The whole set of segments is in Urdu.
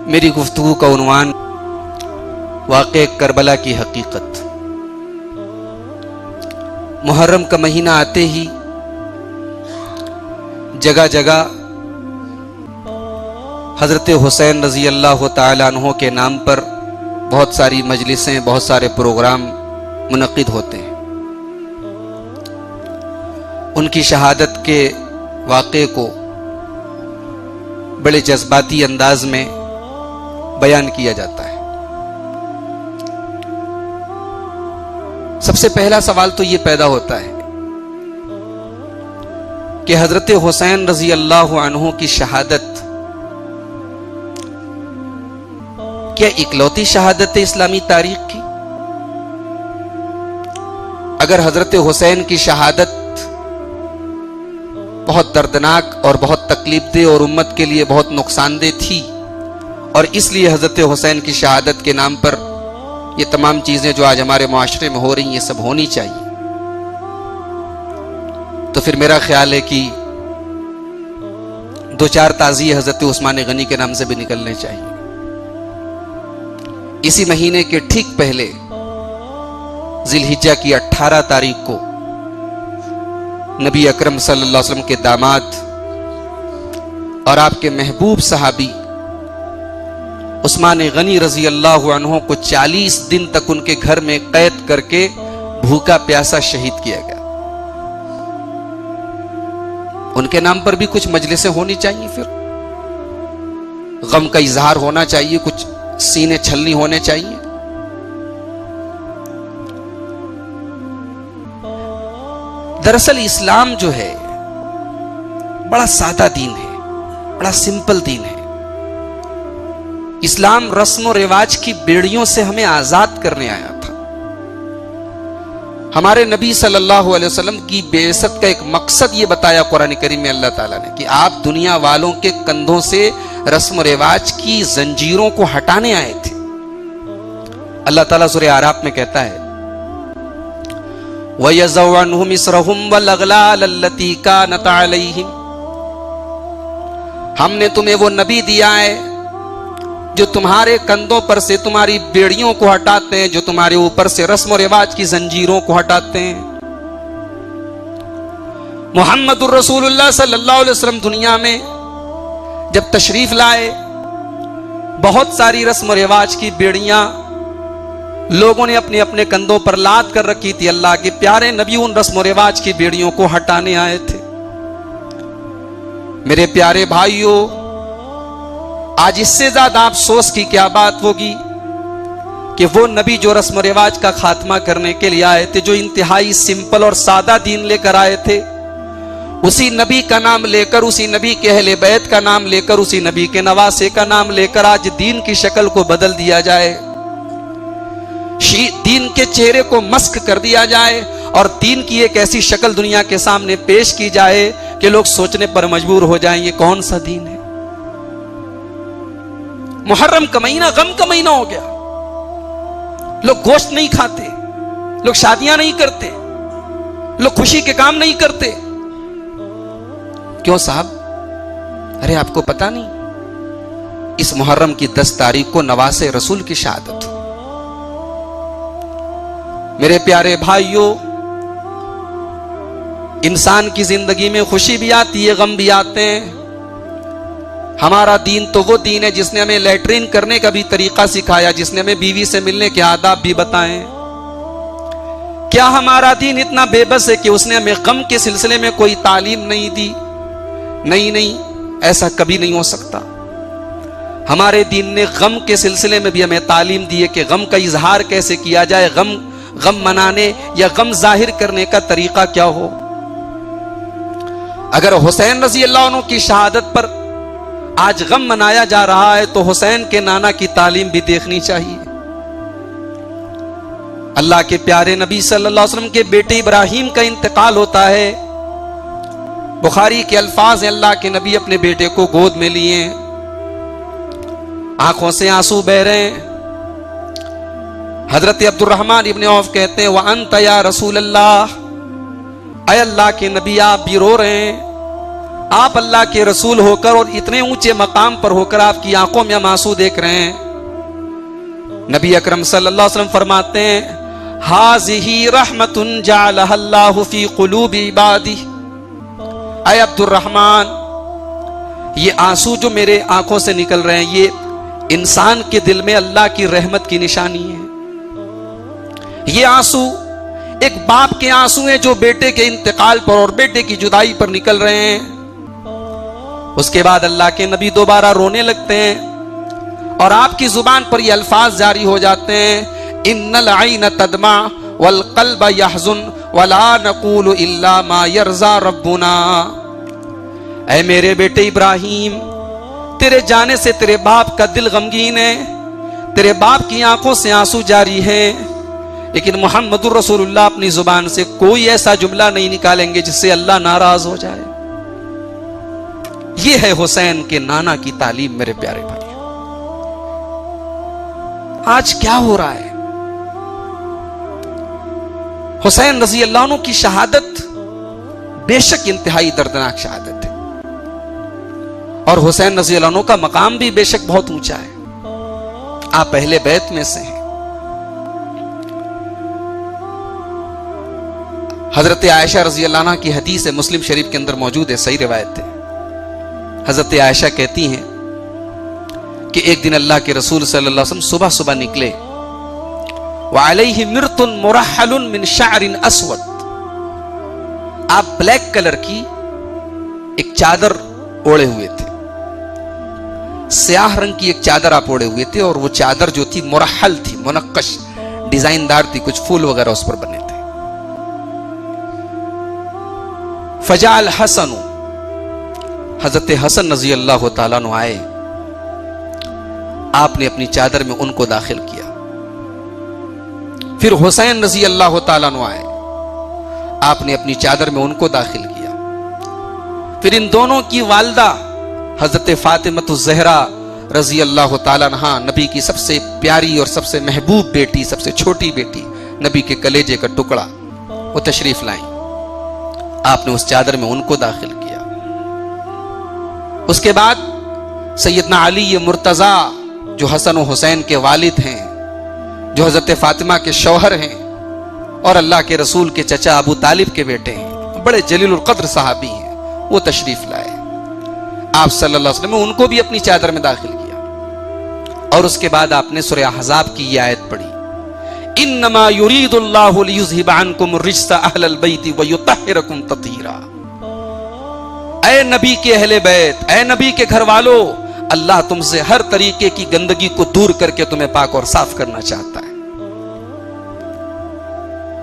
میری گفتگو کا عنوان واقعہ کربلا کی حقیقت۔ محرم کا مہینہ آتے ہی جگہ جگہ حضرت حسین رضی اللہ تعالیٰ عنہ کے نام پر بہت ساری مجلسیں، بہت سارے پروگرام منعقد ہوتے ہیں۔ ان کی شہادت کے واقعے کو بڑے جذباتی انداز میں بیان کیا جاتا ہے۔ سب سے پہلا سوال تو یہ پیدا ہوتا ہے کہ حضرت حسین رضی اللہ عنہ کی شہادت کیا اکلوتی شہادت ہے اسلامی تاریخ کی؟ اگر حضرت حسین کی شہادت بہت دردناک اور بہت تکلیف دہ اور امت کے لیے بہت نقصان دہ تھی، اور اس لیے حضرت حسین کی شہادت کے نام پر یہ تمام چیزیں جو آج ہمارے معاشرے میں ہو رہی ہیں یہ سب ہونی چاہیے، تو پھر میرا خیال ہے کہ دو چار تعزیے حضرت عثمان غنی کے نام سے بھی نکلنے چاہیے۔ اسی مہینے کے ٹھیک پہلے ذی الحجہ کی 18 تاریخ کو نبی اکرم صلی اللہ علیہ وسلم کے داماد اور آپ کے محبوب صحابی عثمان غنی رضی اللہ عنہ کو 40 دن تک ان کے گھر میں قید کر کے بھوکا پیاسا شہید کیا گیا۔ ان کے نام پر بھی کچھ مجلسیں ہونی چاہیے، پھر غم کا اظہار ہونا چاہیے، کچھ سینے چھلنی ہونے چاہیے۔ دراصل اسلام جو ہے بڑا سادہ دین ہے، بڑا سمپل دین ہے۔ اسلام رسم و رواج کی بیڑیوں سے ہمیں آزاد کرنے آیا تھا۔ ہمارے نبی صلی اللہ علیہ وسلم کی بعثت کا ایک مقصد یہ بتایا قرآن کریم میں اللہ تعالیٰ نے کہ آپ دنیا والوں کے کندھوں سے رسم و رواج کی زنجیروں کو ہٹانے آئے تھے۔ اللہ تعالیٰ سورہ اعراف میں کہتا ہے وَيَضَعُ عَنْهُمْ إِصْرَهُمْ وَالْأَغْلَالَ الَّتِي كَانَتْ عَلَيْهِمْ، ہم نے تمہیں وہ نبی دیا ہے جو تمہارے کندھوں پر سے تمہاری بیڑیوں کو ہٹاتے ہیں، جو تمہارے اوپر سے رسم و رواج کی زنجیروں کو ہٹاتے ہیں۔ محمد الرسول اللہ صلی اللہ علیہ وسلم دنیا میں جب تشریف لائے، بہت ساری رسم و رواج کی بیڑیاں لوگوں نے اپنے اپنے کندھوں پر لاد کر رکھی تھی۔ اللہ کے پیارے نبی ان رسم و رواج کی بیڑیوں کو ہٹانے آئے تھے۔ میرے پیارے بھائیوں، آج اس سے زیادہ افسوس کی کیا بات ہوگی کہ وہ نبی جو رسم و رواج کا خاتمہ کرنے کے لیے آئے تھے، جو انتہائی سمپل اور سادہ دین لے کر آئے تھے، اسی نبی کا نام لے کر، اسی نبی کے اہل بیت کا نام لے کر، اسی نبی کے نواسے کا نام لے کر آج دین کی شکل کو بدل دیا جائے، دین کے چہرے کو مسخ کر دیا جائے، اور دین کی ایک ایسی شکل دنیا کے سامنے پیش کی جائے کہ لوگ سوچنے پر مجبور ہو جائیں یہ کون سا دین ہے۔ محرم کا مہینہ غم کا مہینہ ہو گیا، لوگ گوشت نہیں کھاتے، لوگ شادیاں نہیں کرتے، لوگ خوشی کے کام نہیں کرتے۔ کیوں صاحب؟ ارے آپ کو پتا نہیں، اس محرم کی 10 تاریخ کو نواسے رسول کی شہادت۔ میرے پیارے بھائیوں، انسان کی زندگی میں خوشی بھی آتی ہے، غم بھی آتے ہیں۔ ہمارا دین تو وہ دین ہے جس نے ہمیں لیٹرین کرنے کا بھی طریقہ سکھایا، جس نے ہمیں بیوی سے ملنے کے آداب بھی بتائے۔ کیا ہمارا دین اتنا بے بس ہے کہ اس نے ہمیں غم کے سلسلے میں کوئی تعلیم نہیں دی؟ نہیں، ایسا کبھی نہیں ہو سکتا۔ ہمارے دین نے غم کے سلسلے میں بھی ہمیں تعلیم دی ہے کہ غم کا اظہار کیسے کیا جائے، غم منانے یا غم ظاہر کرنے کا طریقہ کیا ہو۔ اگر حسین رضی اللہ عنہ کی شہادت پر آج غم منایا جا رہا ہے تو حسین کے نانا کی تعلیم بھی دیکھنی چاہیے۔ اللہ کے پیارے نبی صلی اللہ علیہ وسلم کے بیٹے ابراہیم کا انتقال ہوتا ہے۔ بخاری کے الفاظ ہیں، اللہ کے نبی اپنے بیٹے کو گود میں لیے، آنکھوں سے آنسو بہ رہے ہیں۔ حضرت عبد الرحمن ابن عوف کہتے ہیں وَأَنْتَ يَا رسول اللہ، اے اللہ کے نبی آپ بھی رو رہے ہیں۔ آپ اللہ کے رسول ہو کر اور اتنے اونچے مقام پر ہو کر آپ کی آنکھوں میں ہم آنسو دیکھ رہے ہیں. نبی اکرم صلی اللہ علیہ وسلم فرماتے ہیں ہاذہ رحمۃ جعلھا اللہ فی قلوب عبادہ. اے عبد الرحمن، یہ آنسو جو میرے آنکھوں سے نکل رہے ہیں یہ انسان کے دل میں اللہ کی رحمت کی نشانی ہے. یہ آنسو ایک باپ کے آنسو ہیں جو بیٹے کے انتقال پر اور بیٹے کی جدائی پر نکل رہے ہیں. اس کے بعد اللہ کے نبی دوبارہ رونے لگتے ہیں اور آپ کی زبان پر یہ الفاظ جاری ہو جاتے ہیں ان العین تدمع والقلب یحزن ولا نقول الا ما یرضی ربنا. اے میرے بیٹے ابراہیم، تیرے جانے سے تیرے باپ کا دل غمگین ہے، تیرے باپ کی آنکھوں سے آنسو جاری ہیں، لیکن محمد الرسول اللہ اپنی زبان سے کوئی ایسا جملہ نہیں نکالیں گے جس سے اللہ ناراض ہو جائے. یہ ہے حسین کے نانا کی تعلیم. میرے پیارے بھائی، آج کیا ہو رہا ہے؟ حسین رضی اللہ عنہ کی شہادت بے شک انتہائی دردناک شہادت ہے، اور حسین رضی اللہ عنہ کا مقام بھی بے شک بہت اونچا ہے. آپ اہل بیت میں سے ہیں. حضرت عائشہ رضی اللہ عنہ کی حدیث ہے، مسلم شریف کے اندر موجود ہے، صحیح روایت ہے. حضرت عائشہ کہتی ہیں کہ ایک دن اللہ کے رسول صلی اللہ علیہ وسلم صبح صبح نکلے وعلیہ مرط مرحل من شعر اسود. آپ بلیک کلر کی ایک چادر اوڑے ہوئے تھے، سیاہ رنگ کی ایک چادر آپ اوڑے ہوئے تھے، اور وہ چادر جو تھی مرحل تھی، منقش ڈیزائن دار تھی، کچھ پھول وغیرہ اس پر بنے تھے. فجاء الحسن، حضرت حسن رضی اللہ تعالیٰ عنہ آئے. آپ نے اپنی چادر میں ان کو داخل کیا. پھر حسین رضی اللہ تعالیٰ عنہ آئے. آپ نے اپنی چادر میں ان کو داخل کیا. پھر ان دونوں کی والدہ حضرت فاطمہ الزہرا رضی اللہ تعالیٰ عنہ، نبی کی سب سے پیاری اور سب سے محبوب بیٹی، سب سے چھوٹی بیٹی، نبی کے کلیجے کا ٹکڑا، وہ تشریف لائیں. آپ نے اس چادر میں ان کو داخل کیا. اس کے بعد سیدنا علی مرتضی جو حسن و حسین کے والد ہیں، جو حضرت فاطمہ کے شوہر ہیں اور اللہ کے رسول کے چچا ابو طالب کے بیٹے ہیں، بڑے جلیل القدر صحابی ہیں، وہ تشریف لائے. آپ صلی اللہ علیہ وسلم نے ان کو بھی اپنی چادر میں داخل کیا. اور اس کے بعد آپ نے سورہ احزاب کی یہ آیت پڑھی انما یرید اللہ لیذھب عنکم الرجس اہل البیت ویطہرکم تطہیرا. اے نبی کے اہل بیت، اے نبی کے گھر والو، اللہ تم سے ہر طریقے کی گندگی کو دور کر کے تمہیں پاک اور صاف کرنا چاہتا ہے.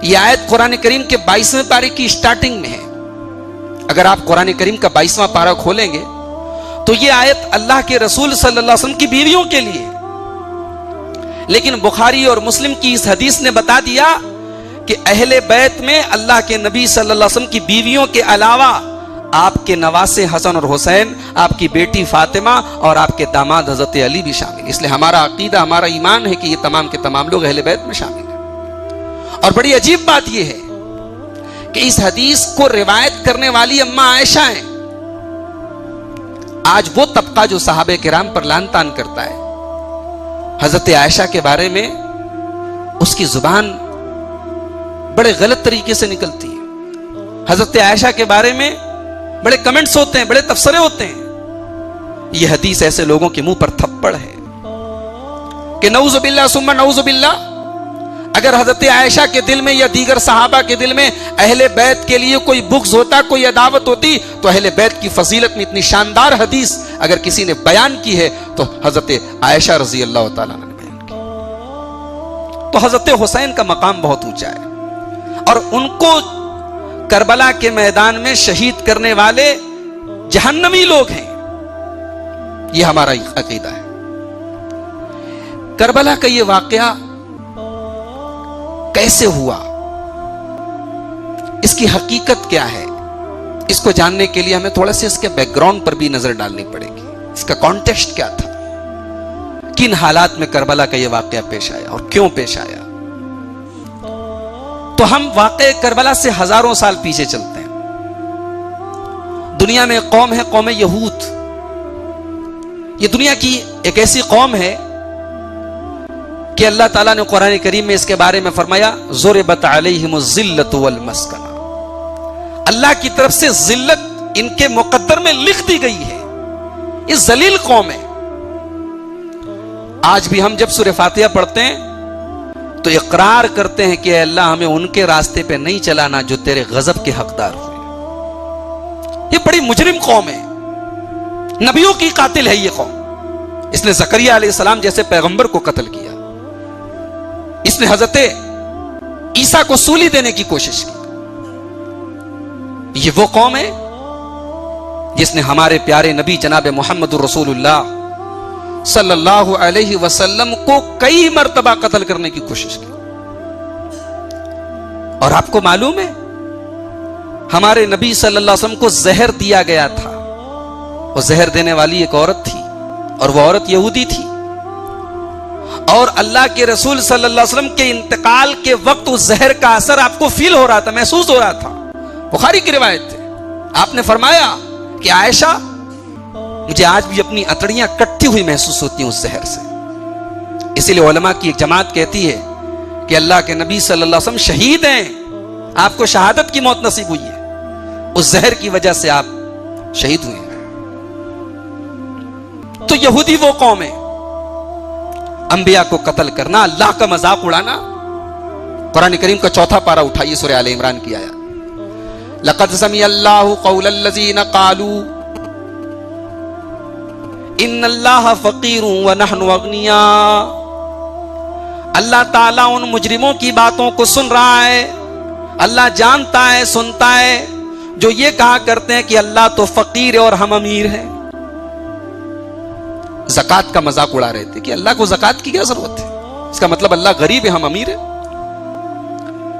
یہ آیت قرآن کریم کے 22ویں پارے کی سٹارٹنگ میں ہے. اگر آپ قرآن کریم کا 22واں پارہ کھولیں گے تو یہ آیت اللہ کے رسول صلی اللہ علیہ وسلم کی بیویوں کے لیے، لیکن بخاری اور مسلم کی اس حدیث نے بتا دیا کہ اہل بیت میں اللہ کے نبی صلی اللہ علیہ وسلم کی بیویوں کے علاوہ آپ کے نواسے حسن اور حسین، آپ کی بیٹی فاطمہ اور آپ کے داماد حضرت علی بھی شامل. اس لیے ہمارا عقیدہ، ہمارا ایمان ہے کہ یہ تمام کے تمام لوگ اہل بیت میں شامل ہیں. اور بڑی عجیب بات یہ ہے کہ اس حدیث کو روایت کرنے والی اماں عائشہ ہیں. آج وہ طبقہ جو صحابہ کرام پر لعن طعن کرتا ہے، حضرت عائشہ کے بارے میں اس کی زبان بڑے غلط طریقے سے نکلتی ہے. حضرت عائشہ کے بارے میں بڑے کمنٹس ہوتے ہیں، بڑے تبصرے ہوتے ہیں. یہ حدیث ایسے لوگوں کے منہ پر تھپڑ ہے کہ نعوذ باللہ ثم نعوذ باللہ. اگر حضرت عائشہ کے دل میں یا دیگر صحابہ کے دل میں اہل بیت کے لیے کوئی بغض ہوتا، کوئی عداوت ہوتی، تو اہل بیت کی فضیلت میں اتنی شاندار حدیث اگر کسی نے بیان کی ہے تو حضرت عائشہ رضی اللہ تعالیٰ نے بیان کی. تو حضرت حسین کا مقام بہت اونچا ہے، اور ان کو کربلا کے میدان میں شہید کرنے والے جہنمی لوگ ہیں. یہ ہمارا عقیدہ ہے. کربلا کا یہ واقعہ کیسے ہوا، اس کی حقیقت کیا ہے، اس کو جاننے کے لیے ہمیں تھوڑا سے اس کے بیک گراؤنڈ پر بھی نظر ڈالنی پڑے گی. اس کا کانٹیکسٹ کیا تھا، کن حالات میں کربلا کا یہ واقعہ پیش آیا اور کیوں پیش آیا. تو ہم واقع کربلا سے ہزاروں سال پیچھے چلتے ہیں. دنیا میں قوم ہے قوم یہود. یہ دنیا کی ایک ایسی قوم ہے کہ اللہ تعالیٰ نے قرآن کریم میں اس کے بارے میں فرمایا ضربت علیہم الذلۃ والمسکنہ. اللہ کی طرف سے ذلت ان کے مقدر میں لکھ دی گئی ہے. یہ ذلیل قوم ہے. آج بھی ہم جب سورہ فاتحہ پڑھتے ہیں تو اقرار کرتے ہیں کہ اے اللہ ہمیں ان کے راستے پہ نہیں چلانا جو تیرے غضب کے حقدار ہوئے. یہ بڑی مجرم قوم ہے. نبیوں کی قاتل ہے یہ قوم. اس نے زکریہ علیہ السلام جیسے پیغمبر کو قتل کیا. اس نے حضرت عیسیٰ کو سولی دینے کی کوشش کی. یہ وہ قوم ہے جس نے ہمارے پیارے نبی جناب محمد رسول اللہ صلی اللہ علیہ وسلم کو کئی مرتبہ قتل کرنے کی کوشش کی. اور آپ کو معلوم ہے ہمارے نبی صلی اللہ علیہ وسلم کو زہر دیا گیا تھا. وہ زہر دینے والی ایک عورت تھی اور وہ عورت یہودی تھی. اور اللہ کے رسول صلی اللہ علیہ وسلم کے انتقال کے وقت اس زہر کا اثر آپ کو فیل ہو رہا تھا, محسوس ہو رہا تھا. بخاری کی روایت ہے. آپ نے فرمایا کہ عائشہ مجھے آج بھی اپنی اتڑیاں کٹتی ہوئی محسوس ہوتی ہیں اس زہر سے. اسی لیے علماء کی ایک جماعت کہتی ہے کہ اللہ کے نبی صلی اللہ علیہ وسلم شہید ہیں, آپ کو شہادت کی موت نصیب ہوئی ہے, اس زہر کی وجہ سے آپ شہید ہوئے ہیں. تو یہودی وہ قوم ہے. انبیاء کو قتل کرنا, اللہ کا مذاق اڑانا. قرآن کریم کا 4 پارہ اٹھائیے سورہ آل عمران کی آیت. لقد سمع اللہ قول الذین قالوا ان اللہ فقیر ونحن اغنیاء. اللہ تعالیٰ ان مجرموں کی باتوں کو سن رہا ہے. اللہ جانتا ہے, سنتا ہے جو یہ کہا کرتے ہیں کہ اللہ تو فقیر ہے اور ہم امیر ہیں. زکوٰۃ کا مذاق اڑا رہے تھے کہ اللہ کو زکوٰۃ کی کیا ضرورت ہے, اس کا مطلب اللہ غریب ہے ہم امیر ہیں.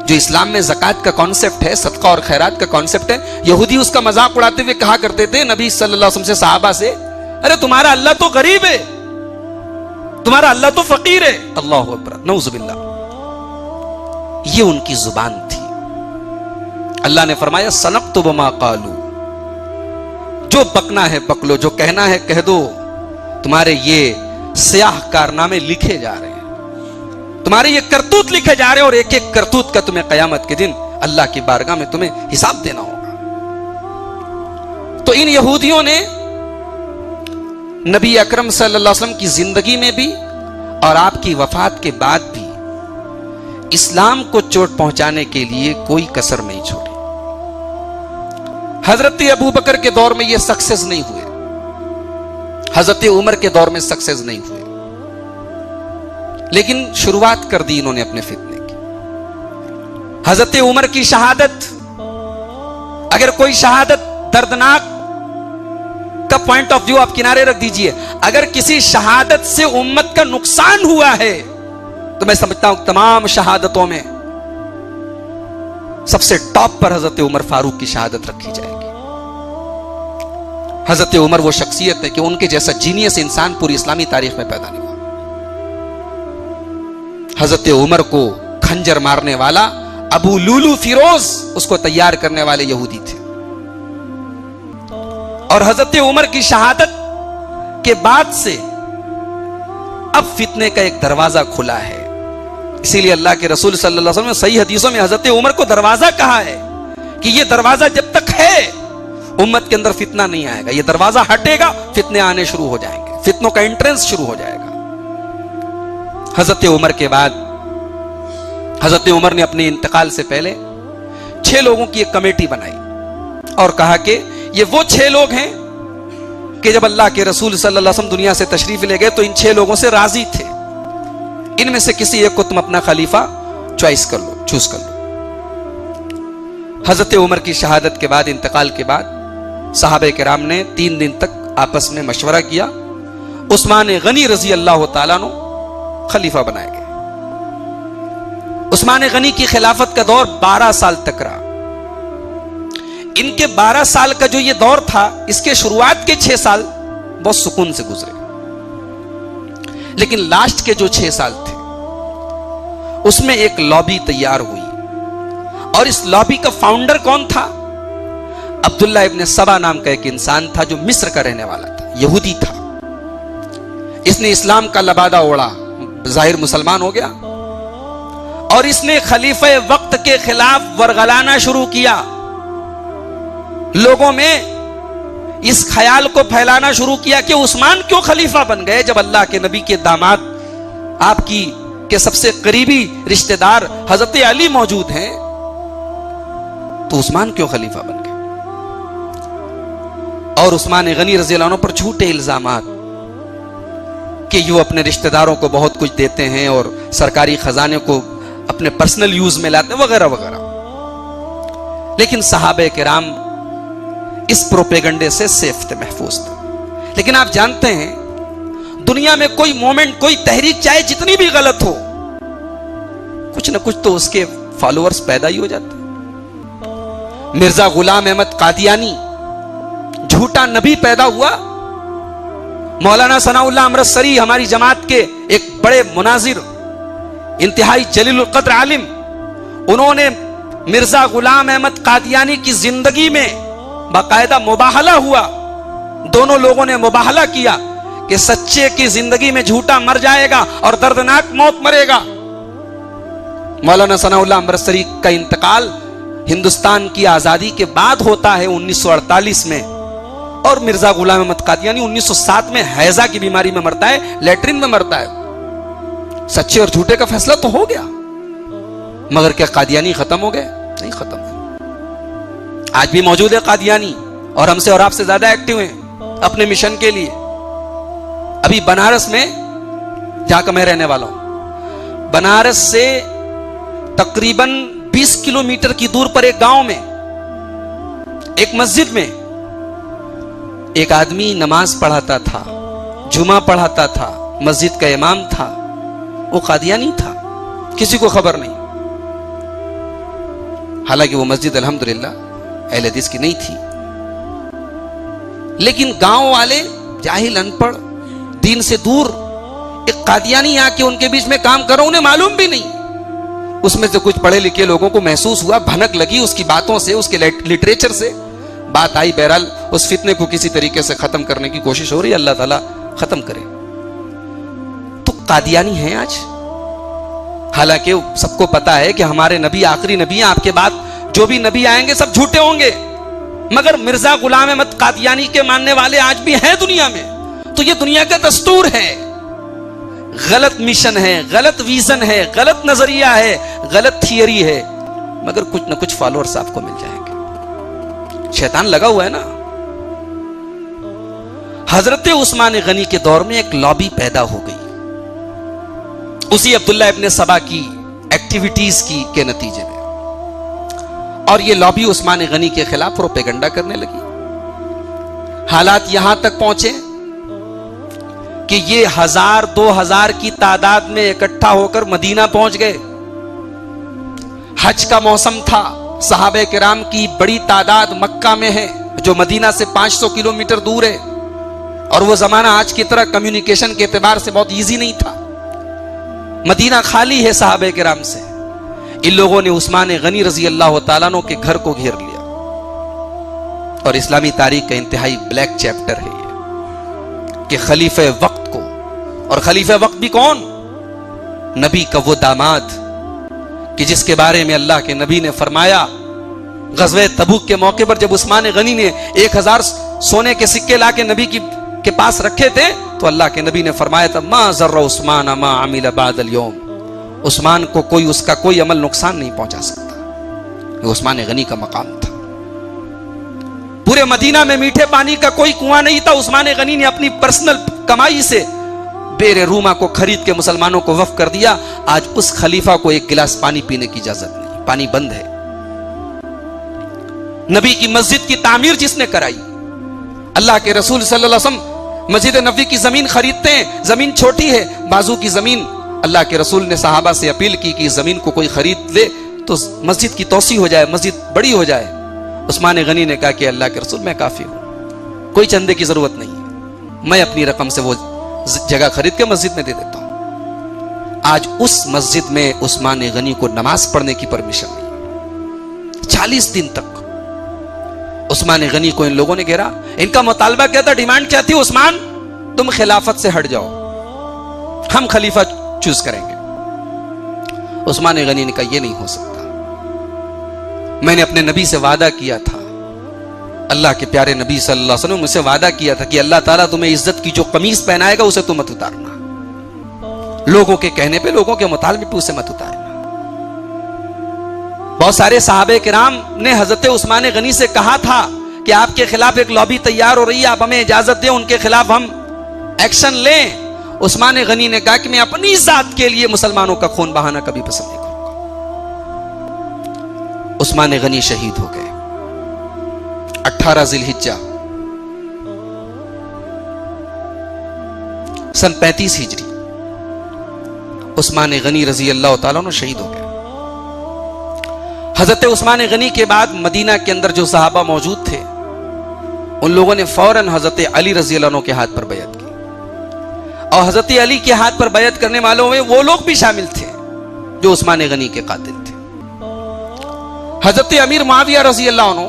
جو اسلام میں زکوٰۃ کا کانسیپٹ ہے, صدقہ اور خیرات کا کانسیپٹ ہے, یہودی اس کا مذاق اڑاتے ہوئے کہا کرتے تھے نبی صلی اللہ علیہ وسلم سے, صحابہ سے, ارے تمہارا اللہ تو غریب ہے, تمہارا اللہ تو فقیر ہے. اللہ اکبر, نعوذ باللہ. یہ ان کی زبان تھی. اللہ نے فرمایا سنکتب ما قالوا, جو بکنا ہے بک لو, جو کہنا ہے کہہ دو. تمہارے یہ سیاہ کارنامے لکھے جا رہے ہیں, تمہارے یہ کرتوت لکھے جا رہے ہیں, اور ایک ایک کرتوت کا تمہیں قیامت کے دن اللہ کی بارگاہ میں تمہیں حساب دینا ہوگا. تو ان یہودیوں نے نبی اکرم صلی اللہ علیہ وسلم کی زندگی میں بھی اور آپ کی وفات کے بعد بھی اسلام کو چوٹ پہنچانے کے لیے کوئی کسر نہیں چھوڑی. حضرت ابو بکر کے دور میں یہ سکسیس نہیں ہوئے, حضرت عمر کے دور میں سکسیس نہیں ہوئے, لیکن شروعات کر دی انہوں نے اپنے فتنے کی. حضرت عمر کی شہادت, اگر کوئی شہادت دردناک کا پوائنٹ آف ویو آپ کنارے رکھ دیجئے, اگر کسی شہادت سے امت کا نقصان ہوا ہے تو میں سمجھتا ہوں تمام شہادتوں میں سب سے ٹاپ پر حضرت عمر فاروق کی شہادت رکھی جائے گی. حضرت عمر وہ شخصیت ہے کہ ان کے جیسا جینیس انسان پوری اسلامی تاریخ میں پیدا نہیں ہوا. حضرت عمر کو کھنجر مارنے والا ابو لولو فیروز اس کو تیار کرنے والے یہودی تھے. اور حضرت عمر کی شہادت کے بعد سے اب فتنے کا ایک دروازہ کھلا ہے. اسی لیے اللہ کے رسول صلی اللہ علیہ وسلم نے صحیح حدیثوں میں حضرت عمر کو دروازہ کہا ہے کہ یہ دروازہ جب تک ہے امت کے اندر فتنہ نہیں آئے گا. یہ دروازہ ہٹے گا فتنے آنے شروع ہو جائیں گے, فتنوں کا انٹرنس شروع ہو جائے گا. حضرت عمر کے بعد حضرت عمر نے اپنے انتقال سے پہلے 6 لوگوں کی ایک کمیٹی بنائی اور کہا کہ یہ وہ 6 لوگ ہیں کہ جب اللہ کے رسول صلی اللہ علیہ وسلم دنیا سے تشریف لے گئے تو ان 6 لوگوں سے راضی تھے. ان میں سے کسی ایک کو تم اپنا خلیفہ چوائس کر لو, چوز کر لو. حضرت عمر کی شہادت کے بعد, انتقال کے بعد, صحابہ کرام نے 3 دن تک آپس میں مشورہ کیا. عثمان غنی رضی اللہ تعالیٰ عنہ خلیفہ بنائے گئے. عثمان غنی کی خلافت کا دور 12 سال تک رہا. ان کے 12 سال کا جو یہ دور تھا, اس کے شروعات کے 6 سال بہت سکون سے گزرے, لیکن لاسٹ کے جو 6 سال تھے اس میں ایک لابی تیار ہوئی. اور اس لابی کا فاؤنڈر کون تھا؟ عبداللہ ابن سبا نام کا ایک انسان تھا جو مصر کا رہنے والا تھا، یہودی تھا. اس نے اسلام کا لبادہ اوڑا، ظاہر مسلمان ہو گیا، اور اس نے خلیفہ وقت کے خلاف ورغلانا شروع کیا. لوگوں میں اس خیال کو پھیلانا شروع کیا کہ عثمان کیوں خلیفہ بن گئے جب اللہ کے نبی کے داماد، آپ کی کے سب سے قریبی رشتہ دار حضرت علی موجود ہیں، تو عثمان کیوں خلیفہ بن گئے. اور عثمان غنی رضی اللہ عنہ پر جھوٹے الزامات کہ یہ اپنے رشتہ داروں کو بہت کچھ دیتے ہیں اور سرکاری خزانے کو اپنے پرسنل یوز میں لاتے ہیں وغیرہ وغیرہ. لیکن صحابہ کرام اس پروپیگنڈے سے سیف تھے، محفوظ تھے. لیکن آپ جانتے ہیں دنیا میں کوئی مومنٹ، کوئی تحریک چاہے جتنی بھی غلط ہو، کچھ نہ کچھ تو اس کے فالوورز پیدا ہی ہو جاتے ہیں. مرزا غلام احمد قادیانی جھوٹا نبی پیدا ہوا. مولانا ثناء اللہ امرتسری ہماری جماعت کے ایک بڑے مناظر، انتہائی جلیل القدر عالم، انہوں نے مرزا غلام احمد قادیانی کی زندگی میں باقاعدہ مباہلہ ہوا. دونوں لوگوں نے مباہلہ کیا کہ سچے کی زندگی میں جھوٹا مر جائے گا اور دردناک موت مرے گا. مولانا ثناء اللہ امرتسری کا انتقال ہندوستان کی آزادی کے بعد ہوتا ہے 1948 میں، اور مرزا غلام احمد قادیانی 1907 میں حیضہ کی بیماری میں مرتا ہے، لیٹرین میں مرتا ہے. سچے اور جھوٹے کا فیصلہ تو ہو گیا، مگر کیا قادیانی ختم ہو گئے؟ نہیں ختم ہوئے. آج بھی موجود ہے قادیانی، اور ہم سے اور آپ سے زیادہ ایکٹیو ہیں اپنے مشن کے لیے. ابھی بنارس میں، جہاں کا میں رہنے والا ہوں، بنارس سے تقریباً 20 کلومیٹر کی دور پر ایک گاؤں میں ایک مسجد میں ایک آدمی نماز پڑھاتا تھا، جمعہ پڑھاتا تھا، مسجد کا امام تھا. وہ قادیانی تھا، کسی کو خبر نہیں. حالانکہ وہ مسجد الحمدللہ اہل حدیث کی نہیں تھی، لیکن گاؤں والے جاہل، ان پڑھ، دین سے دور، ایک قادیانی آ کے ان کے بیچ میں کام کر رہا، انہیں معلوم بھی نہیں. اس میں سے کچھ پڑھے لکھے لوگوں کو محسوس ہوا، بھنک لگی اس کی باتوں سے، اس کے لٹریچر سے بات آئی. بہرحال اس فتنے کو کسی طریقے سے ختم کرنے کی کوشش ہو رہی ہے، اللہ تعالیٰ ختم کرے. تو قادیانی ہیں آج. حالانکہ سب کو پتا ہے کہ ہمارے نبی آخری نبی ہیں، آپ کے بعد جو بھی نبی آئیں گے سب جھوٹے ہوں گے، مگر مرزا غلام احمد قادیانی کے ماننے والے آج بھی ہیں دنیا میں. تو یہ دنیا کا دستور ہے. غلط مشن ہے، غلط ویژن ہے، غلط نظریہ ہے، غلط تھیوری ہے، مگر کچھ نہ کچھ فالوورز آپ کو مل جائیں گے. شیطان لگا ہوا ہے نا. حضرت عثمان غنی کے دور میں ایک لابی پیدا ہو گئی، اسی عبداللہ ابن سبا کی ایکٹیویٹیز کے نتیجے میں، اور یہ لابی عثمان غنی کے خلاف پروپیگنڈا کرنے لگی. حالات یہاں تک پہنچے کہ یہ 1000-2000 کی تعداد میں اکٹھا ہو کر مدینہ پہنچ گئے. حج کا موسم تھا، صحابہ کرام کی بڑی تعداد مکہ میں ہے جو مدینہ سے 500 کلومیٹر دور ہے، اور وہ زمانہ آج کی طرح کمیونیکیشن کے اعتبار سے بہت ایزی نہیں تھا. مدینہ خالی ہے صحابہ کرام سے. ان لوگوں نے عثمان غنی رضی اللہ تعالیٰ عنہ کے گھر کو گھیر لیا، اور اسلامی تاریخ کا انتہائی بلیک چیپٹر ہے یہ کہ خلیفہ وقت کو، اور خلیفہ وقت بھی کون؟ نبی کا وہ داماد کہ جس کے بارے میں اللہ کے نبی نے فرمایا غزوہ تبوک کے موقع پر، جب عثمان غنی نے 1000 سونے کے سکے لا کے نبی کے پاس رکھے تھے، تو اللہ کے نبی نے فرمایا تھا ما ضر عثمان ما عمل بعد اليوم، عثمان کو کوئی اس کا کوئی عمل نقصان نہیں پہنچا سکتا. یہ عثمان غنی کا مقام تھا. پورے مدینہ میں میٹھے پانی کا کوئی کنواں نہیں تھا. عثمان غنی نے اپنی پرسنل کمائی سے بیر روما کو خرید کے مسلمانوں کو وقف کر دیا. آج اس خلیفہ کو ایک گلاس پانی پینے کی اجازت نہیں، پانی بند ہے. نبی کی مسجد کی تعمیر جس نے کرائی، اللہ کے رسول صلی اللہ علیہ وسلم مسجد نبوی کی زمین خریدتے ہیں، زمین چھوٹی ہے، بازو کی زمین. اللہ کے رسول نے صحابہ سے اپیل کی کہ اس زمین کو کوئی خرید لے تو مسجد کی توسیع ہو جائے، مسجد بڑی ہو جائے. عثمان غنی نے کہا کہ اللہ کے رسول میں کافی ہوں، کوئی چندے کی ضرورت نہیں ہے، میں اپنی رقم سے وہ جگہ خرید کے مسجد میں دے دیتا ہوں. آج اس مسجد میں عثمان غنی کو نماز پڑھنے کی پرمیشن نہیں. 40 دن تک عثمان غنی کو ان لوگوں نے گھیرا. ان کا مطالبہ کیا تھا, ڈیمانڈ کیا تھی؟ عثمان تم خلافت سے ہٹ جاؤ, ہم خلیفہ چوز کریں گے. عثمان غنی نے کہا یہ نہیں ہو سکتا, میں نے اپنے نبی سے وعدہ کیا تھا, اللہ کے پیارے نبی صلی اللہ علیہ وسلم مجھ سے وعدہ کیا تھا کہ اللہ تعالیٰ تمہیں عزت کی جو قمیص پہنائے گا اسے تم مت اتارنا, لوگوں کے کہنے پہ, لوگوں کے مطالبے پہ اسے مت اتارنا. بہت سارے صحابہ کرام نے حضرت عثمان غنی سے کہا تھا کہ آپ کے خلاف ایک لابی تیار ہو رہی ہے, آپ ہمیں اجازت دیں ان کے خلاف ہم ایکشن لیں. عثمان غنی نے کہا کہ میں اپنی ذات کے لیے مسلمانوں کا خون بہانا کبھی پسند نہیں کروں گا. عثمان غنی شہید ہو گئے 18 ذی الحجہ سن 35 ہجری. عثمان غنی رضی اللہ تعالیٰ عنہ شہید ہو گئے. حضرت عثمان غنی کے بعد مدینہ کے اندر جو صحابہ موجود تھے ان لوگوں نے فوراً حضرت علی رضی اللہ عنہ کے ہاتھ پر بیعت کی, اور حضرت علی کے ہاتھ پر بیعت کرنے والوں میں وہ لوگ بھی شامل تھے جو عثمان غنی کے قاتل تھے. حضرت امیر معاویہ رضی اللہ عنہ,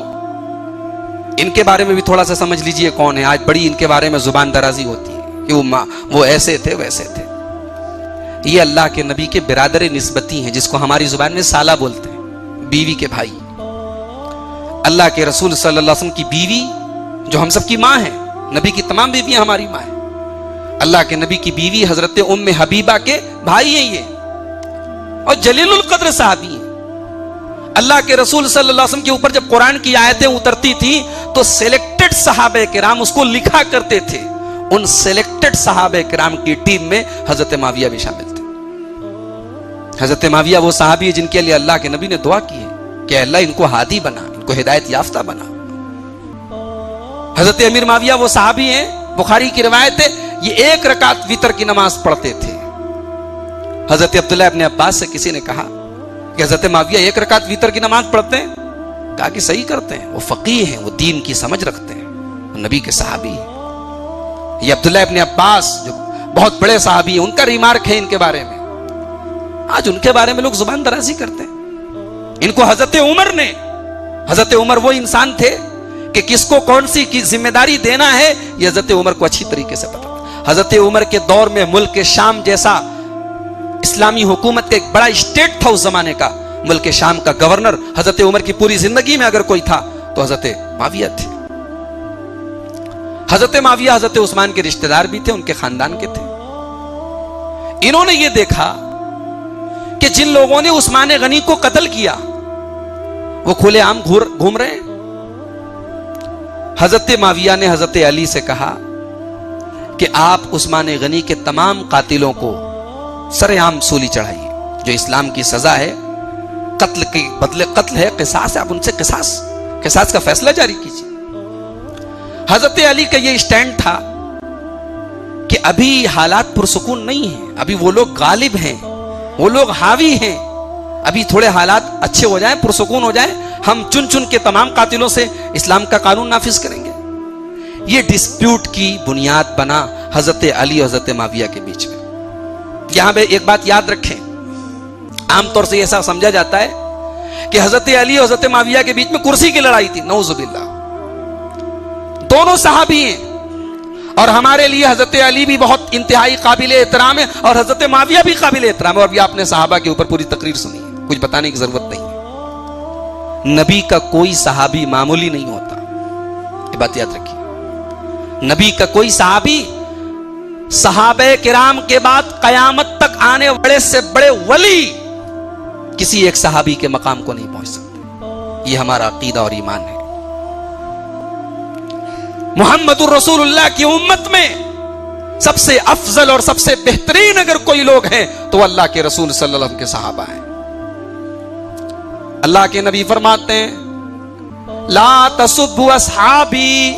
ان کے بارے میں بھی تھوڑا سا سمجھ لیجئے کون ہے. آج بڑی ان کے بارے میں زبان درازی ہوتی ہے کہ وہ ایسے تھے ویسے تھے. یہ اللہ کے نبی کے برادر نسبتی ہیں, جس کو ہماری زبان میں سالہ بولتے ہیں, بیوی کے بھائی. اللہ کے رسول صلی اللہ علیہ وسلم کی بیوی جو ہم سب کی ماں ہے, نبی کی تمام بیویاں ہماری ماں ہیں, اللہ کے نبی کی بیوی حضرت ام حبیبہ کے بھائی ہیں یہ, اور جلیل القدر صحابی ہیں. اللہ کے رسول صلی اللہ علیہ وسلم کے اوپر جب قرآن کی آیتیں اترتی تھی تو سلیکٹڈ صحابہ کرام اس کو لکھا کرتے تھے. ان سلیکٹڈ صحابہ کرام کی ٹیم میں حضرت معاویہ بھی شامل تھے. حضرت معاویہ وہ صحابی ہے جن کے لیے اللہ کے نبی نے دعا کی ہے کہ اللہ ان کو ہادی بنا, ان کو ہدایت یافتہ بنا. حضرت امیر معاویہ وہ صحابی ہیں, بخاری کی روایت ہے, یہ 1 رکعت وتر کی نماز پڑھتے تھے. حضرت عبداللہ ابن عباس سے کسی نے کہا کہ حضرت معاویہ 1 رکعت وتر کی نماز پڑھتے ہیں؟ کہا کہ صحیح کرتے ہیں, وہ فقیہ ہیں, وہ دین کی سمجھ رکھتے ہیں, وہ نبی کے صحابی ہیں. یہ عبداللہ ابن عباس جو بہت بڑے صحابی ہیں, ان کا ریمارک ہے ان کے بارے میں. آج ان کے بارے میں لوگ زبان درازی کرتے ہیں. ان کو حضرت عمر وہ انسان تھے کہ کس کو کون سی کی ذمہ داری دینا ہے یہ حضرت عمر کو اچھی طریقے سے پتا تھا. حضرت عمر کے دور میں ملک کے شام جیسا اسلامی حکومت کا ایک بڑا اسٹیٹ تھا اس زمانے کا, ملک شام کا گورنر حضرت عمر کی پوری زندگی میں اگر کوئی تھا تو حضرت معاویہ تھے. حضرت معاویہ حضرت عثمان کے رشتہ دار بھی تھے, ان کے خاندان کے تھے. انہوں نے یہ دیکھا کہ جن لوگوں نے عثمان غنی کو قتل کیا وہ کھلے عام گھوم رہے ہیں. حضرت معاویہ نے حضرت علی سے کہا کہ آپ عثمان غنی کے تمام قاتلوں کو سر عام سولی چڑھائیے. جو اسلام کی سزا ہے, قتل کے بدلے قتل ہے, قصاص ہے, آپ ان سے قصاص کا فیصلہ جاری کیجیے. حضرت علی کا یہ اسٹینڈ تھا کہ ابھی حالات پرسکون نہیں ہیں, ابھی وہ لوگ غالب ہیں, وہ لوگ حاوی ہیں, ابھی تھوڑے حالات اچھے ہو جائیں, پرسکون ہو جائیں, ہم چن کے تمام قاتلوں سے اسلام کا قانون نافذ کریں گے. یہ ڈسپیوٹ کی بنیاد بنا حضرت علی اور حضرت معاویہ کے بیچ میں. یہاں پہ ایک بات یاد رکھیں, عام طور سے ایسا سمجھا جاتا ہے کہ حضرت علی اور حضرت معاویہ کے بیچ میں کرسی کی لڑائی تھی. نعوذ باللہ, دونوں صحابی ہیں, اور ہمارے لیے حضرت علی بھی بہت انتہائی قابل احترام ہے اور حضرت معاویہ بھی قابل احترام ہے. اور بھی آپ نے صحابہ کے اوپر پوری تقریر سنی ہے, کچھ بتانے کی ضرورت نہیں ہے. نبی کا کوئی صحابی معمولی نہیں ہوتا, یہ بات یاد رکھیے. نبی کا کوئی صحابی صحابہ کرام کے بعد قیامت تک آنے بڑے سے بڑے ولی کسی ایک صحابی کے مقام کو نہیں پہنچ سکتے. یہ ہمارا عقیدہ اور ایمان ہے. محمد الرسول اللہ کی امت میں سب سے افضل اور سب سے بہترین اگر کوئی لوگ ہیں تو اللہ کے رسول صلی اللہ علیہ وسلم کے صحابہ ہیں. اللہ کے نبی فرماتے ہیں لا تسبوا اصحابی,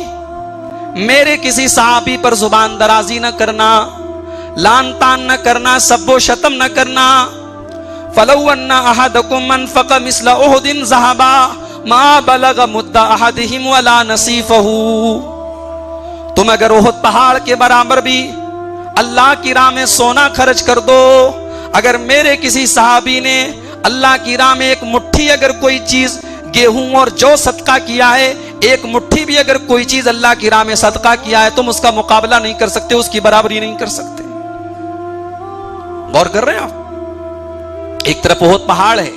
میرے کسی صحابی پر زبان درازی نہ کرنا, لان تان نہ کرنا, سب و شتم نہ کرنا. فلو ان احدکم انفق مثل احد ذهبا ما بلغ مد احدهم ولا نصیفہ. تم اگر احد پہاڑ کے برابر بھی اللہ کی راہ میں سونا خرچ کر دو, اگر میرے کسی صحابی نے اللہ کی راہ میں ایک مٹھی اگر کوئی چیز گیہوں اور جو صدقہ کیا ہے, ایک مٹھی بھی اگر کوئی چیز اللہ کی راہ میں صدقہ کیا ہے تم اس کا مقابلہ نہیں کر سکتے، اس کی برابری نہیں کر سکتے۔ غور کر رہے ہیں آپ؟ ایک طرف بہت پہاڑ ہے،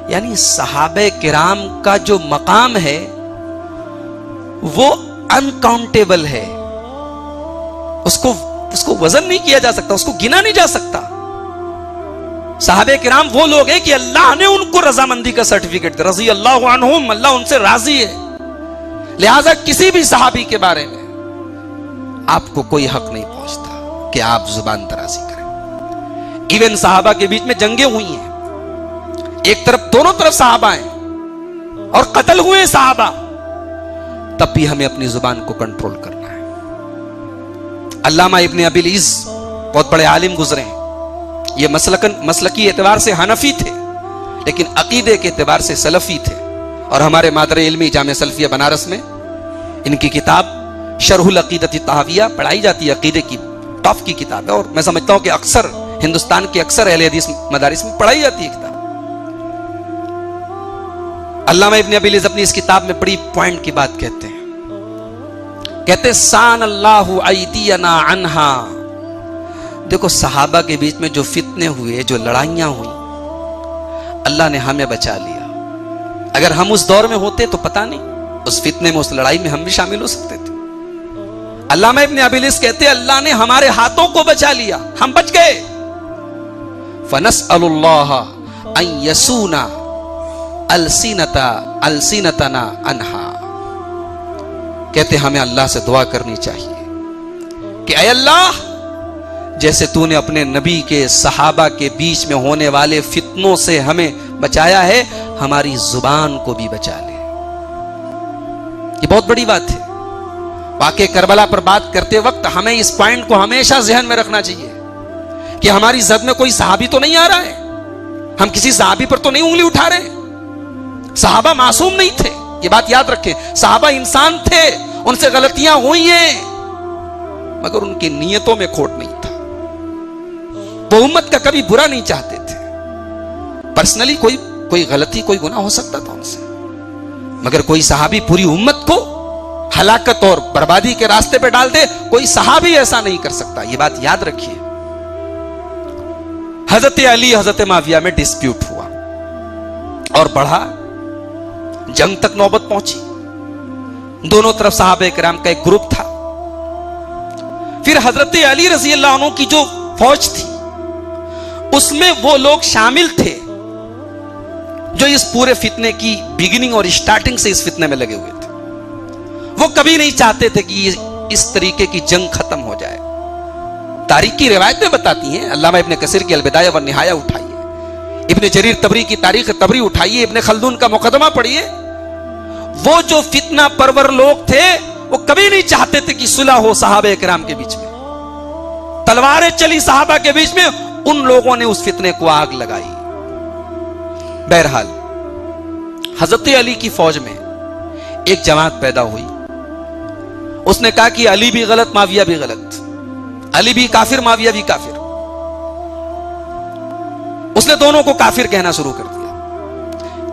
یعنی صحابہ کرام کا جو مقام ہے وہ انکاؤنٹیبل ہے، اس کو وزن نہیں کیا جا سکتا، اس کو گنا نہیں جا سکتا۔ صحابہ کرام وہ لوگ ہیں کہ اللہ نے ان کو رضامندی کا سرٹیفکیٹ دیا، رضی اللہ عنہم، اللہ ان سے راضی ہے۔ لہذا کسی بھی صحابی کے بارے میں آپ کو کوئی حق نہیں پہنچتا کہ آپ زبان درازی کریں۔ ایون صحابہ کے بیچ میں جنگیں ہوئی ہیں، ایک طرف دونوں طرف صحابہ ہیں اور قتل ہوئے صحابہ، تب بھی ہمیں اپنی زبان کو کنٹرول کرنا ہے۔ علامہ ابن ابی العز بہت بڑے عالم گزرے ہیں، یہ مسلکی اعتبار سے حنفی تھے لیکن عقیدے کے اعتبار سے سلفی تھے، اور ہمارے مادر علمی جامعہ سلفیہ بنارس میں ان کی کتاب شرح العقیدۃ الطحاویہ پڑھائی جاتی ہے، عقیدے کی ٹاپ کی کتاب ہے، اور میں سمجھتا ہوں کہ اکثر ہندوستان کے اکثر اہل حدیث مدارس میں پڑھائی جاتی ہے کتاب۔ علامہ ابن ابی العز اپنی اس کتاب میں بڑی پوائنٹ کی بات کہتے ہیں، کہتے سان اللہ ایدینا عنہا۔ دیکھو صحابہ کے بیچ میں جو فتنے ہوئے، جو لڑائیاں ہوئیں، اللہ نے ہمیں بچا لیا۔ اگر ہم اس دور میں ہوتے تو پتہ نہیں، اس فتنے میں، اس لڑائی میں ہم بھی شامل ہو سکتے تھے۔ علامہ ابن ابی العز کہتے اللہ نے ہمارے ہاتھوں کو بچا لیا، ہم بچ گئے۔ فنسأل اللہ ان یسونا السنتنا عنہا۔ کہتے ہمیں اللہ سے دعا کرنی چاہیے کہ اے اللہ، جیسے تو نے اپنے نبی کے صحابہ کے بیچ میں ہونے والے فتنوں سے ہمیں بچایا ہے، ہماری زبان کو بھی بچا لے۔ یہ بہت بڑی بات ہے۔ واقعہ کربلا پر بات کرتے وقت ہمیں اس پوائنٹ کو ہمیشہ ذہن میں رکھنا چاہیے کہ ہماری زد میں کوئی صحابی تو نہیں آ رہا ہے، ہم کسی صحابی پر تو نہیں انگلی اٹھا رہے۔ صحابہ معصوم نہیں تھے، یہ بات یاد رکھیں، صحابہ انسان تھے، ان سے غلطیاں ہوئی ہیں، مگر ان کی نیتوں میں کھوٹ نہیں تھا، وہ امت کا کبھی برا نہیں چاہتے تھے۔ پرسنلی کوئی غلطی، کوئی گناہ ہو سکتا تھا ان سے، مگر کوئی صحابی پوری امت کو ہلاکت اور بربادی کے راستے پہ ڈال دے، کوئی صحابی ایسا نہیں کر سکتا، یہ بات یاد رکھیے۔ حضرت علی حضرت معاویہ میں ڈسپیوٹ ہوا اور بڑھا، جنگ تک نوبت پہنچی، دونوں طرف صحابہ کرام کا ایک گروپ تھا۔ پھر حضرت علی رضی اللہ عنہ کی جو فوج تھی اس میں وہ لوگ شامل تھے جو اس پورے فتنے کی بگننگ اور اسٹارٹنگ سے اس فتنے میں لگے ہوئے تھے۔ وہ کبھی نہیں چاہتے تھے کہ اس طریقے کی جنگ ختم ہو جائے۔ تاریخ کی روایتیں بتاتی ہیں، علامہ ابن کثیر کی البدایہ والنہایہ اٹھائیے، ابن جریر طبری کی تاریخ طبری اٹھائیے، ابن خلدون کا مقدمہ پڑھیے۔ وہ جو فتنہ پرور لوگ تھے وہ کبھی نہیں چاہتے تھے کہ صلح ہو صحابہ کرام کے بیچ میں، تلواریں چلی صحابہ کے بیچ میں، ان لوگوں نے اس فتنے کو آگ لگائی۔ بہرحال حضرت علی کی فوج میں ایک جماعت پیدا ہوئی، اس نے کہا کہ علی بھی غلط، معاویہ بھی غلط، علی بھی کافر، معاویہ بھی کافر۔ اس نے دونوں کو کافر کہنا شروع کر دیا۔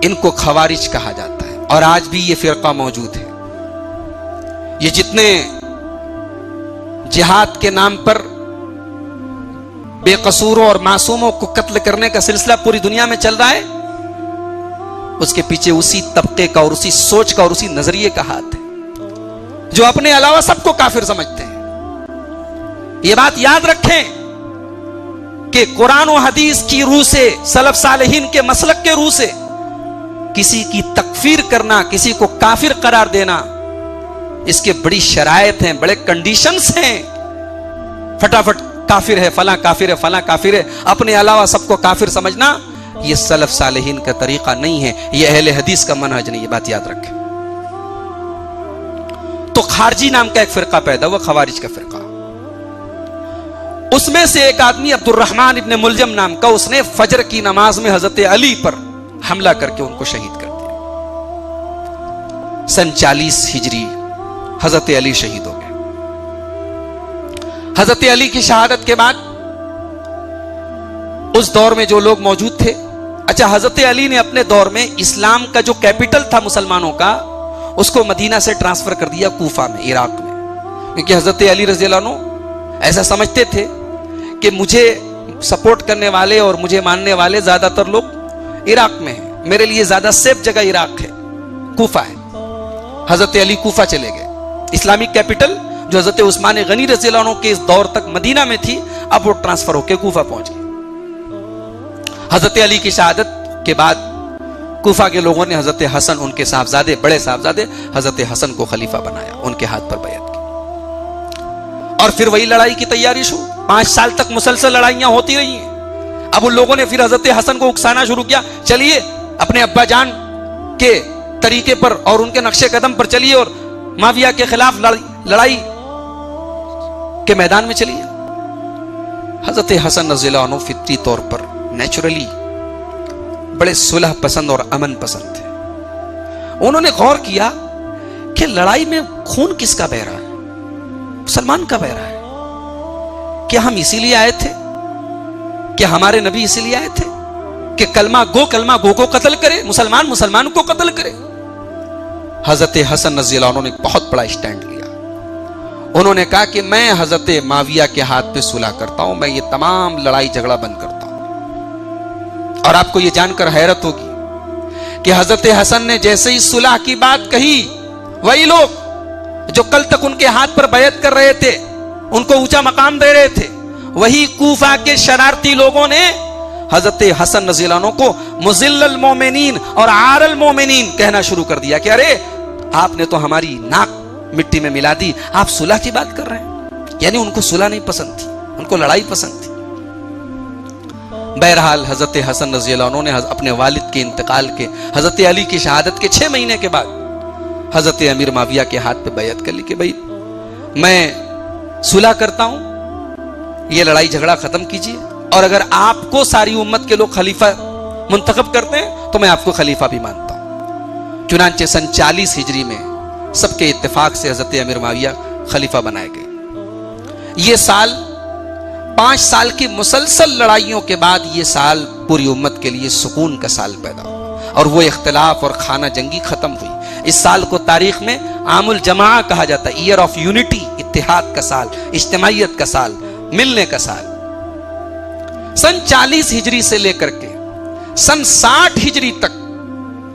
ان کو خوارج کہا جاتا ہے، اور آج بھی یہ فرقہ موجود ہے۔ یہ جتنے جہاد کے نام پر بے قصوروں اور معصوموں کو قتل کرنے کا سلسلہ پوری دنیا میں چل رہا ہے، اس کے پیچھے اسی طبقے کا اور اسی سوچ کا اور اسی نظریے کا ہاتھ ہے، جو اپنے علاوہ سب کو کافر سمجھتے ہیں۔ یہ بات یاد رکھیں کہ قرآن و حدیث کی روح سے، سلف صالحین کے مسلک کے روح سے کسی کی تکفیر کرنا، کسی کو کافر قرار دینا، اس کے بڑی شرائط ہیں، بڑے کنڈیشنز ہیں۔ فٹافٹ کافر ہے فلاں، کافر ہے فلاں، کافر ہے، اپنے علاوہ سب کو کافر سمجھنا، یہ سلف صالحین کا طریقہ نہیں ہے، یہ اہل حدیث کا منہج نہیں، یہ بات یاد رکھیں۔ تو خارجی نام کا ایک فرقہ پیدا ہوا، خوارج کا فرقہ۔ اس میں سے ایک آدمی عبد الرحمن ابن ملجم نام کا، اس نے فجر کی نماز میں حضرت علی پر حملہ کر کے ان کو شہید کر دیا۔ سن 40 ہجری حضرت علی شہید ہو گئے۔ حضرت علی کی شہادت کے بعد اس دور میں جو لوگ موجود تھے، اچھا حضرت علی نے اپنے دور میں اسلام کا جو کیپٹل تھا مسلمانوں کا، اس کو مدینہ سے ٹرانسفر کر دیا کوفہ میں، عراق میں، کیونکہ حضرت علی رضی اللہ عنہ ایسا سمجھتے تھے کہ مجھے سپورٹ کرنے والے اور مجھے ماننے والے زیادہ تر لوگ عراق میں ہیں، میرے لیے زیادہ سیف جگہ عراق ہے، کوفہ ہے۔ حضرت علی کوفہ چلے گئے، اسلامک کیپٹل جو حضرت عثمان غنی رضی اللہ عنہ کے اس دور تک مدینہ میں تھی، اب وہ ٹرانسفر ہو کے کوفہ پہنچ گئی۔ حضرت علی کی شہادت کے بعد کوفہ کے لوگوں نے حضرت حسن، ان کے صاحبزادے، بڑے صاحبزادے حضرت حسن کو خلیفہ بنایا، ان کے ہاتھ پر بیعت کی، اور پھر وہی لڑائی کی تیاری شروع۔ 5 سال تک مسلسل لڑائیاں ہوتی رہی ہیں۔ اب ان لوگوں نے پھر حضرت حسن کو اکسانا شروع کیا، چلیے اپنے ابا جان کے طریقے پر اور ان کے نقش قدم پر چلیے اور معاویہ کے خلاف لڑائی کے میدان میں چلیے۔ حضرت حسن رضی اللہ عنہ فطری طور پر نیچرلی بڑے صلح پسند اور امن پسند تھے۔ انہوں نے غور کیا کہ لڑائی میں خون کس کا بہ رہا ہے؟ مسلمان کا بہ رہا ہے۔ کیا ہم اسی لیے آئے تھے؟ کیا ہمارے نبی اسی لیے آئے تھے کہ کلمہ گو کو قتل کرے، مسلمان کو قتل کرے؟ حضرت حسن رضی اللہ عنہ نے بہت بڑا اسٹینڈ لیا۔ انہوں نے کہا کہ میں حضرت معاویہ کے ہاتھ پہ صلح کرتا ہوں، میں یہ تمام لڑائی جھگڑا بند کرتا ہوں۔ اور آپ کو یہ جان کر حیرت ہوگی کہ حضرت حسن نے جیسے ہی صلح کی بات کہی، وہی لوگ جو کل تک ان کے ہاتھ پر بیعت کر رہے تھے، ان کو اونچا مقام دے رہے تھے، وہی کوفہ کے شرارتی لوگوں نے حضرت حسن رضی اللہ عنہ کو مذل المومنین اور عار المومنین کہنا شروع کر دیا کہ ارے آپ نے تو ہماری ناک مٹی میں ملا دی، آپ صلح کی بات کر رہے ہیں۔ یعنی ان کو صلح نہیں پسند تھی، ان کو لڑائی پسند تھی۔ بہرحال حضرت حسن رضی اللہ عنہ نے اپنے والد کے انتقال کے، حضرت علی کی شہادت کے 6 مہینے کے بعد حضرت امیر معاویہ کے ہاتھ پہ بیعت کر لی کہ بھائی میں صلح کرتا ہوں، یہ لڑائی جھگڑا ختم کیجیے، اور اگر آپ کو ساری امت کے لوگ خلیفہ منتخب کرتے ہیں تو میں آپ کو خلیفہ بھی مانتا ہوں۔ چنانچہ سن 40 ہجری میں سب کے اتفاق سے حضرت امیر معاویہ خلیفہ بنائے گئے۔ یہ سال 5 سال کی مسلسل لڑائیوں کے بعد یہ سال پوری امت کے لیے سکون کا سال پیدا ہوا، اور وہ اختلاف اور خانہ جنگی ختم ہوئی۔ اس سال کو تاریخ میں عام الجماع کہا جاتا ہے، ایئر آف یونٹی، اتحاد کا سال، اجتماعیت کا سال، ملنے کا سال۔ سن 40 ہجری سے لے کر کے سن 60 ہجری تک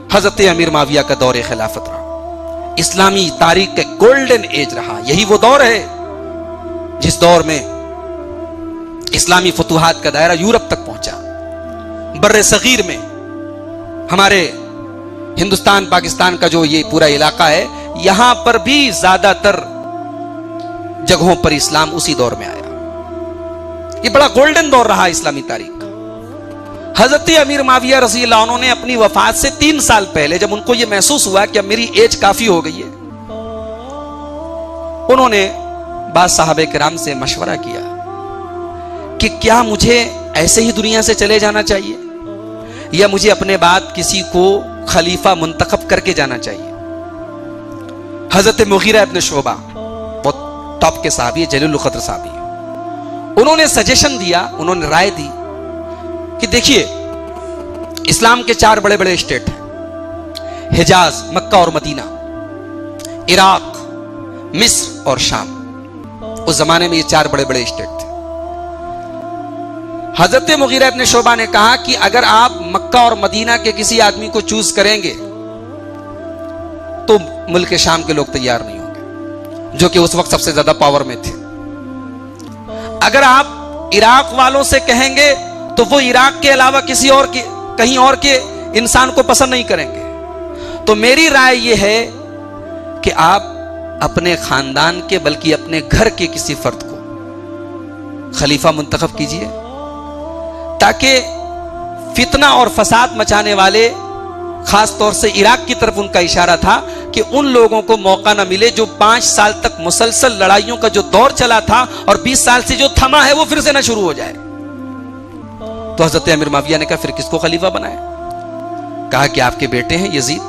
حضرت امیر معاویہ کا دور خلافت رہا، اسلامی تاریخ کا گولڈن ایج رہا۔ یہی وہ دور ہے جس دور میں اسلامی فتوحات کا دائرہ یورپ تک پہنچا۔ بر صغیر میں ہمارے ہندوستان پاکستان کا جو یہ پورا علاقہ ہے، یہاں پر بھی زیادہ تر جگہوں پر اسلام اسی دور میں آیا۔ یہ بڑا گولڈن دور رہا اسلامی تاریخ کا۔ حضرت امیر معاویہ رضی اللہ عنہ نے اپنی وفات سے 3 سال پہلے، جب ان کو یہ محسوس ہوا کہ اب میری ایج کافی ہو گئی ہے، انہوں نے بعض صحابہ کرام سے مشورہ کیا کہ کیا مجھے ایسے ہی دنیا سے چلے جانا چاہیے یا مجھے اپنے بعد کسی کو خلیفہ منتخب کر کے جانا چاہیے۔ حضرت مغیرہ ابن شعبہ بہت ٹاپ کے صحابی ہے، جلیل القدر صحابی ہے، انہوں نے سجیشن دیا، انہوں نے رائے دی کہ دیکھیے اسلام کے 4 بڑے بڑے اسٹیٹ ہیں، حجاز، مکہ اور مدینہ، عراق، مصر اور شام۔ اس زمانے میں یہ 4 بڑے بڑے اسٹیٹ تھے۔ حضرت مغیرہ ابن شعبہ نے کہا کہ اگر آپ مکہ اور مدینہ کے کسی آدمی کو چوز کریں گے تو ملک شام کے لوگ تیار نہیں ہوں گے، جو کہ اس وقت سب سے زیادہ پاور میں تھے۔ اگر آپ عراق والوں سے کہیں گے تو وہ عراق کے علاوہ کسی اور کے، کہیں اور کے انسان کو پسند نہیں کریں گے۔ تو میری رائے یہ ہے کہ آپ اپنے خاندان کے بلکہ اپنے گھر کے کسی فرد کو خلیفہ منتخب کیجئے، تاکہ فتنہ اور فساد مچانے والے، خاص طور سے عراق کی طرف ان کا اشارہ تھا کہ ان لوگوں کو موقع نہ ملے جو 5 سال تک مسلسل لڑائیوں کا جو دور چلا تھا اور 20 سال سے جو تھما ہے وہ پھر سے نہ شروع ہو جائے۔ تو حضرت امیر معاویہ نے کہا پھر کس کو خلیفہ بنائے؟ کہا کہ آپ کے بیٹے ہیں یزید،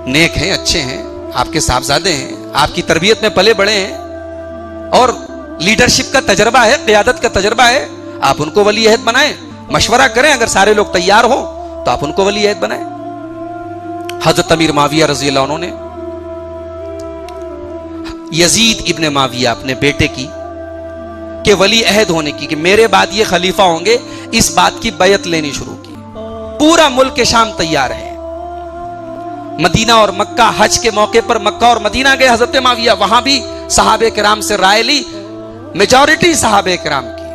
نیک ہیں، اچھے ہیں، آپ کے صاحبزادے ہیں، آپ کی تربیت میں پلے بڑے ہیں اور لیڈرشپ کا تجربہ ہے، قیادت کا تجربہ ہے، آپ ان کو ولی عہد بنائیں، مشورہ کریں، اگر سارے لوگ تیار ہوں تو آپ ان کو ولی عہد بنائیں۔ حضرت امیر معاویہ رضی اللہ عنہ نے یزید ابن معاویہ اپنے بیٹے کی کہ ولی عہد ہونے کی کہ میرے بعد یہ خلیفہ ہوں گے، اس بات کی بیعت لینی شروع کی۔ پورا ملک شام تیار ہے۔ مدینہ اور مکہ، حج کے موقع پر مکہ اور مدینہ گئے حضرت معاویہ، وہاں بھی صحابہ کرام سے رائے لی۔ میجورٹی صحابہ کرام کی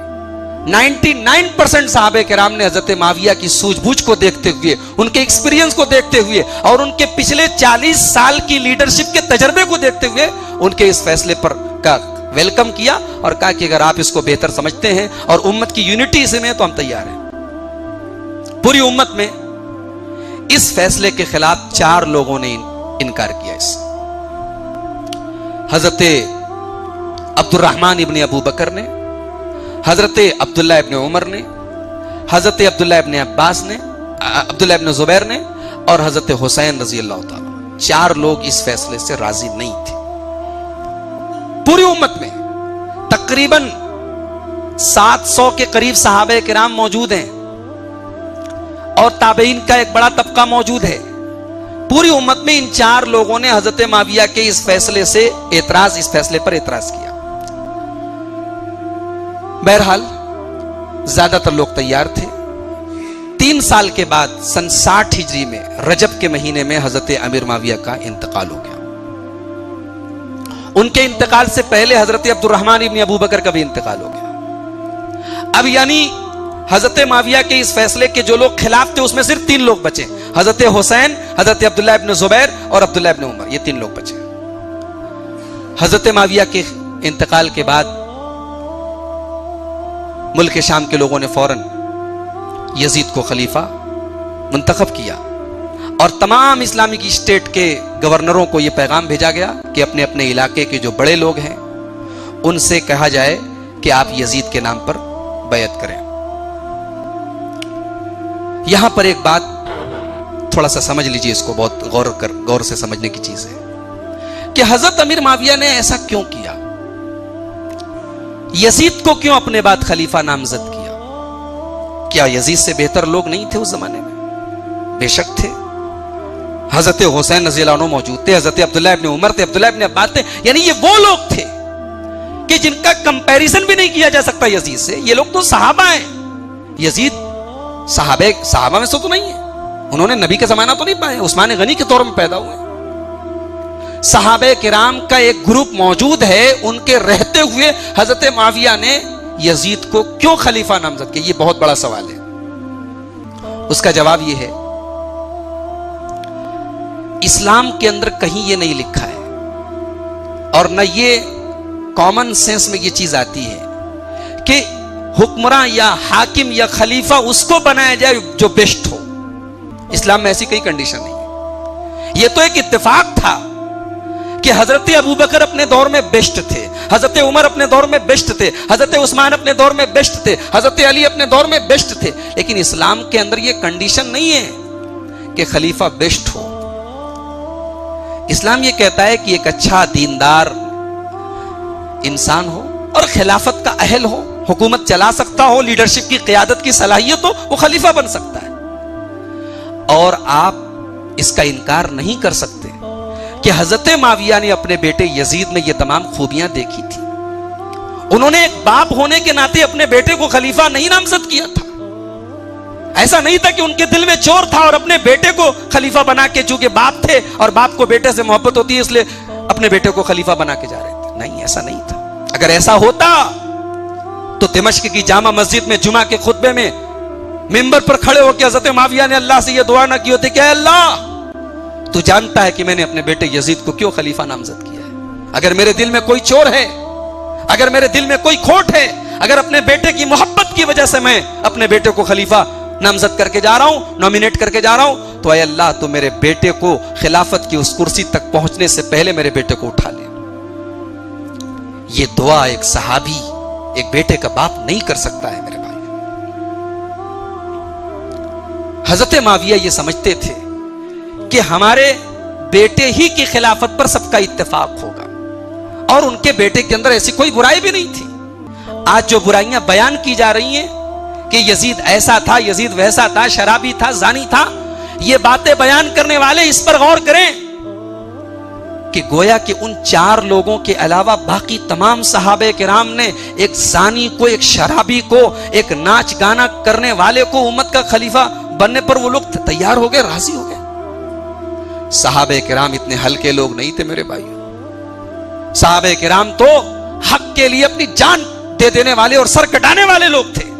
99% صحابہ کرام نے حضرت معاویہ کی سوجھ بوجھ کو دیکھتے ہوئے، ان کے ایکسپیرینس کو دیکھتے ہوئے اور ان کے پچھلے 40 سال کی لیڈرشپ کے تجربے کو دیکھتے ہوئے ان کے اس فیصلے پر کا ویلکم کیا اور کہا کہ اگر آپ اس کو بہتر سمجھتے ہیں اور امت کی یونٹی سے میں تو ہم تیار ہیں۔ پوری امت میں اس فیصلے کے خلاف 4 لوگوں نے انکار کیا۔ اس حضرت عبد الرحمن ابن ابو بکر نے، حضرت عبداللہ ابن عمر نے، حضرت عبداللہ ابن عباس نے، عبداللہ ابن زبیر نے اور حضرت حسین رضی اللہ تعالیٰ، 4 لوگ اس فیصلے سے راضی نہیں تھے۔ پوری امت میں تقریباً 700 کے قریب صحابہ کرام موجود ہیں اور تابعین کا ایک بڑا طبقہ موجود ہے۔ پوری امت میں ان 4 لوگوں نے حضرت معاویہ کے اس فیصلے سے اعتراض، اس فیصلے پر اعتراض کیا۔ بہرحال زیادہ تر لوگ تیار تھے۔ 3 سال کے بعد سن 60 ہجری میں رجب کے مہینے میں حضرت امیر معاویہ کا انتقال ہو گیا۔ ان کے انتقال سے پہلے حضرت عبد الرحمن ابن ابو بکر کا بھی انتقال ہو گیا۔ اب یعنی حضرت معاویہ کے اس فیصلے کے جو لوگ خلاف تھے اس میں صرف 3 لوگ بچے، حضرت حسین، حضرت عبداللہ ابن زبیر اور عبداللہ ابن عمر، یہ 3 لوگ بچے۔ حضرت معاویہ کے انتقال کے بعد ملک شام کے لوگوں نے فوراً یزید کو خلیفہ منتخب کیا اور تمام اسلامک اسٹیٹ کے گورنروں کو یہ پیغام بھیجا گیا کہ اپنے اپنے علاقے کے جو بڑے لوگ ہیں ان سے کہا جائے کہ آپ یزید کے نام پر بیعت کریں۔ یہاں پر ایک بات تھوڑا سا سمجھ لیجئے، اس کو بہت غور سے سمجھنے کی چیز ہے کہ حضرت امیر معاویہ نے ایسا کیوں کیا؟ یزید کو کیوں اپنے بعد خلیفہ نامزد کیا؟ کیا یزید سے بہتر لوگ نہیں تھے اس زمانے میں؟ بے شک تھے۔ حضرت حسین رضی اللہ عنہ موجود تھے، حضرت عبداللہ ابن عمر تھے، عبداللہ ابن عباس تھے، یعنی یہ وہ لوگ تھے کہ جن کا کمپیریزن بھی نہیں کیا جا سکتا یزید سے۔ یہ لوگ تو صحابہ ہیں، یزید صحابہ میں سے تو نہیں ہے، انہوں نے نبی کا زمانہ تو نہیں پایا، عثمان غنی کے دور میں پیدا ہوئے۔ صحابہ کرام کا ایک گروپ موجود ہے، ان کے رہتے ہوئے حضرت معاویہ نے یزید کو کیوں خلیفہ نامزد کیا؟ یہ بہت بڑا سوال ہے۔ اس کا جواب یہ ہے، اسلام کے اندر کہیں یہ نہیں لکھا ہے اور نہ یہ کامن سینس میں یہ چیز آتی ہے کہ حکمراں یا حاکم یا خلیفہ اس کو بنایا جائے جو بیسٹ ہو۔ اسلام میں ایسی کوئی کنڈیشن نہیں ہے۔ یہ تو ایک اتفاق تھا کہ حضرت ابو بکر اپنے دور میں بیسٹ تھے، حضرت عمر اپنے دور میں بیسٹ تھے، حضرت عثمان اپنے دور میں بیسٹ تھے، حضرت علی اپنے دور میں بیسٹ تھے، لیکن اسلام کے اندر یہ کنڈیشن نہیں ہے کہ خلیفہ بیسٹ ہو۔ اسلام یہ کہتا ہے کہ ایک اچھا دیندار انسان ہو اور خلافت کا اہل ہو، حکومت چلا سکتا ہو، لیڈرشپ کی قیادت کی صلاحیت ہو، وہ خلیفہ بن سکتا ہے۔ اور آپ اس کا انکار نہیں کر سکتے کہ حضرت معاویہ نے اپنے بیٹے یزید میں یہ تمام خوبیاں دیکھی تھی۔ انہوں نے ایک باپ ہونے کے ناطے اپنے بیٹے کو خلیفہ نہیں نامزد کیا تھا۔ ایسا نہیں تھا کہ ان کے دل میں چور تھا اور اپنے بیٹے کو خلیفہ بنا کے، چونکہ باپ تھے اور باپ کو بیٹے سے محبت ہوتی ہے اس لیے اپنے بیٹے کو خلیفہ بنا کے جا رہے تھے۔ نہیں، ایسا نہیں تھا۔ اگر ایسا ہوتا تو دمشق کی جامع مسجد میں جمعہ کے خطبے میں منبر پر کھڑے ہو کے حضرت معاویہ نے اللہ سے یہ دعا نہ کی ہوتی کہ اے اللہ، تو جانتا ہے کہ میں نے اپنے بیٹے یزید کو کیوں خلیفہ نامزد کیا ہے۔ اگر میرے دل میں کوئی چور ہے، اگر میرے دل میں کوئی کھوٹ ہے، اگر اپنے بیٹے کی محبت کی وجہ سے میں اپنے بیٹے کو خلیفہ نامزد کر کے جا رہا ہوں، نومینیٹ کر کے جا رہا ہوں، تو اے اللہ تو میرے بیٹے کو خلافت کی اس کرسی تک پہنچنے سے پہلے میرے بیٹے کو اٹھا لے۔ یہ دعا ایک صحابی، ایک بیٹے کا باپ نہیں کر سکتا ہے میرے بھائی۔ حضرت معاویہ یہ سمجھتے تھے کہ ہمارے بیٹے ہی کی خلافت پر سب کا اتفاق ہوگا اور ان کے بیٹے کے اندر ایسی کوئی برائی بھی نہیں تھی۔ آج جو برائیاں بیان کی جا رہی ہیں کہ یزید ایسا تھا، یزید ویسا تھا، شرابی تھا، زانی تھا، یہ باتیں بیان کرنے والے اس پر غور کریں کہ گویا کہ ان 4 لوگوں کے علاوہ باقی تمام صحابہ کرام نے ایک زانی کو، ایک شرابی کو، ایک ناچ گانا کرنے والے کو امت کا خلیفہ بننے پر وہ لوگ تیار ہو گئے، راضی ہو گئے۔ صحابہ کرام اتنے ہلکے لوگ نہیں تھے میرے بھائیوں، صحابہ کرام تو حق کے لیے اپنی جان دے دینے والے اور سر کٹانے والے لوگ تھے۔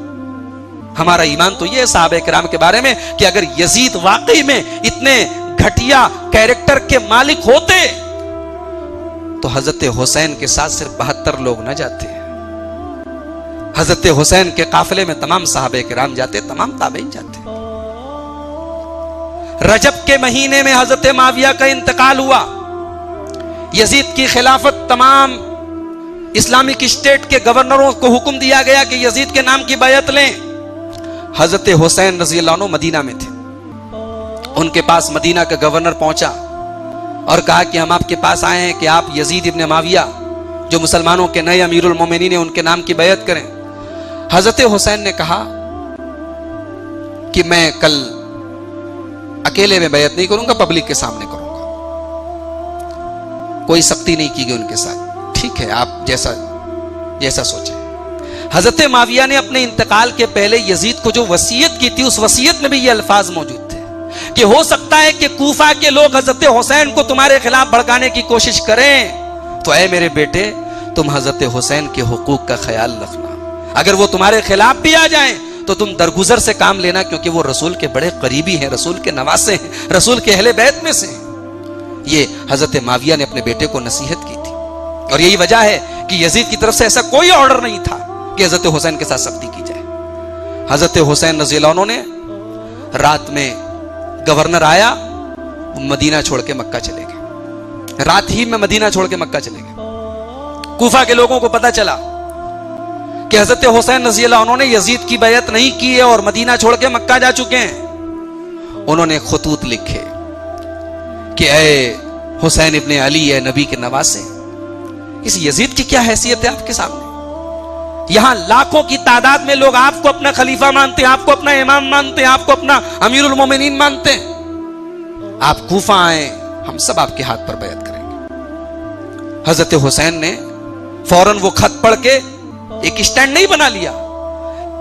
ہمارا ایمان تو یہ ہے صحابہ کرام کے بارے میں کہ اگر یزید واقعی میں اتنے گھٹیا کیریکٹر کے مالک ہوتے تو حضرت حسین کے ساتھ صرف 72 لوگ نہ جاتے، حضرت حسین کے قافلے میں تمام صحابہ کرام جاتے، تمام تابعین جاتے۔ رجب کے مہینے میں حضرت معاویہ کا انتقال ہوا، یزید کی خلافت تمام اسلامک اسٹیٹ کے گورنروں کو حکم دیا گیا کہ یزید کے نام کی بیعت لیں۔ حضرت حسین رضی اللہ عنہ مدینہ میں تھے، ان کے پاس مدینہ کا گورنر پہنچا اور کہا کہ ہم آپ کے پاس آئے ہیں کہ آپ یزید ابن معاویہ جو مسلمانوں کے نئے امیر المومنین ہیں ان کے نام کی بیعت کریں۔ حضرت حسین نے کہا کہ میں کل اکیلے میں بیعت نہیں کروں گا، پبلک کے سامنے کروں گا، کوئی سختی نہیں کی گئی ان کے ساتھ۔ ٹھیک ہے، آپ جیسا سوچیں۔ حضرت معاویہ نے اپنے انتقال کے پہلے یزید کو جو وصیت کی تھی، اس وصیت میں بھی یہ الفاظ موجود تھے کہ ہو سکتا ہے کہ کوفہ کے لوگ حضرت حسین کو تمہارے خلاف بھڑکانے کی کوشش کریں، تو اے میرے بیٹے تم حضرت حسین کے حقوق کا خیال رکھنا، اگر وہ تمہارے خلاف بھی آ جائیں تو تم درگزر سے کام لینا، کیونکہ وہ رسول کے بڑے قریبی ہیں، رسول کے نواسے ہیں، رسول کے اہل بیت میں سے ہیں۔ یہ حضرت معاویہ نے اپنے بیٹے کو نصیحت کی تھی، اور یہی وجہ ہے کہ یزید کی طرف سے ایسا کوئی آرڈر نہیں تھا کہ حضرت حسین کے ساتھ سختی کی جائے۔ حضرت حسین رضی اللہ عنہ نے رات میں گورنر آیا، مدینہ چھوڑ کے مکہ چلے گئے، رات ہی میں مدینہ چھوڑ کے مکہ چلے گئے۔ کوفہ کے لوگوں کو پتا چلا کہ حضرت حسین رضی اللہ عنہ نے یزید کی بیعت نہیں کی ہے اور مدینہ چھوڑ کے مکہ جا چکے ہیں۔ انہوں نے خطوط لکھے کہ اے حسین ابن علی، اے نبی کے نواسے، اس یزید کی کیا حیثیت ہے آپ کے سامنے؟ یہاں لاکھوں کی تعداد میں لوگ آپ کو اپنا خلیفہ مانتے ہیں، آپ کو اپنا امام مانتے ہیں، آپ کو اپنا امیر المومنین مانتے ہیں، آپ کوفہ آئیں، ہم سب آپ کے ہاتھ پر بیعت کریں گے۔ حضرت حسین نے فوراً وہ خط پڑھ کے ایک اسٹینڈ نہیں بنا لیا،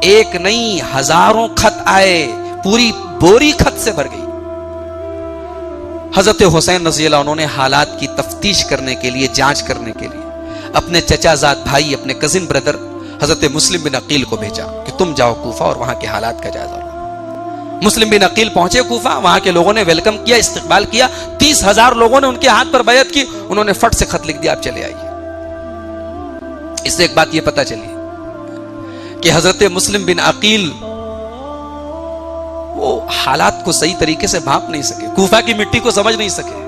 ایک نہیں ہزاروں خط آئے، پوری بوری خط سے بھر گئی۔ حضرت حسین رضی اللہ عنہ نے حالات کی تفتیش کرنے کے لیے، جانچ کرنے کے لیے اپنے چچا زاد بھائی، اپنے کزن بردر حضرت مسلم بن عقیل کو بھیجا کہ تم جاؤ کوفہ اور وہاں کے حالات کا جائزہ لو۔ مسلم بن عقیل پہنچے کوفہ، وہاں کے لوگوں نے ویلکم کیا، استقبال کیا، 30,000 لوگوں نے ان کے ہاتھ پر بیعت کی، انہوں نے فٹ سے خط لکھ دیا آپ چلے آئیے۔ اس سے ایک بات یہ پتا چلی کہ حضرت مسلم بن عقیل وہ حالات کو صحیح طریقے سے بھانپ نہیں سکے، کوفہ کی مٹی کو سمجھ نہیں سکے،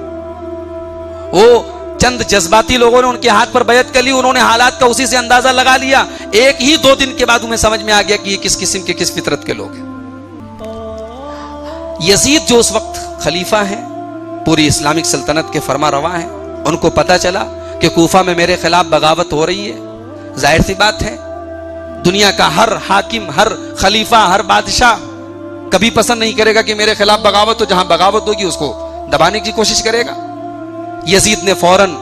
وہ چند جذباتی لوگوں نے ان کے ہاتھ پر بیعت کر لی، انہوں نے حالات کا اسی سے اندازہ لگا لیا۔ ایک ہی 2 دن کے بعد انہیں سمجھ میں آ گیا کہ یہ کس قسم کے، کس فطرت کے لوگ ہیں۔ یزید جو اس وقت خلیفہ ہیں، پوری اسلامک سلطنت کے فرما رواں ہیں، ان کو پتا چلا کہ کوفہ میں میرے خلاف بغاوت ہو رہی ہے۔ ظاہر سی بات ہے، دنیا کا ہر حاکم، ہر خلیفہ، ہر بادشاہ کبھی پسند نہیں کرے گا کہ میرے خلاف بغاوت ہو، جہاں بغاوت ہوگی اس کو دبانے کی کوشش کرے گا۔ یزید نے فوراً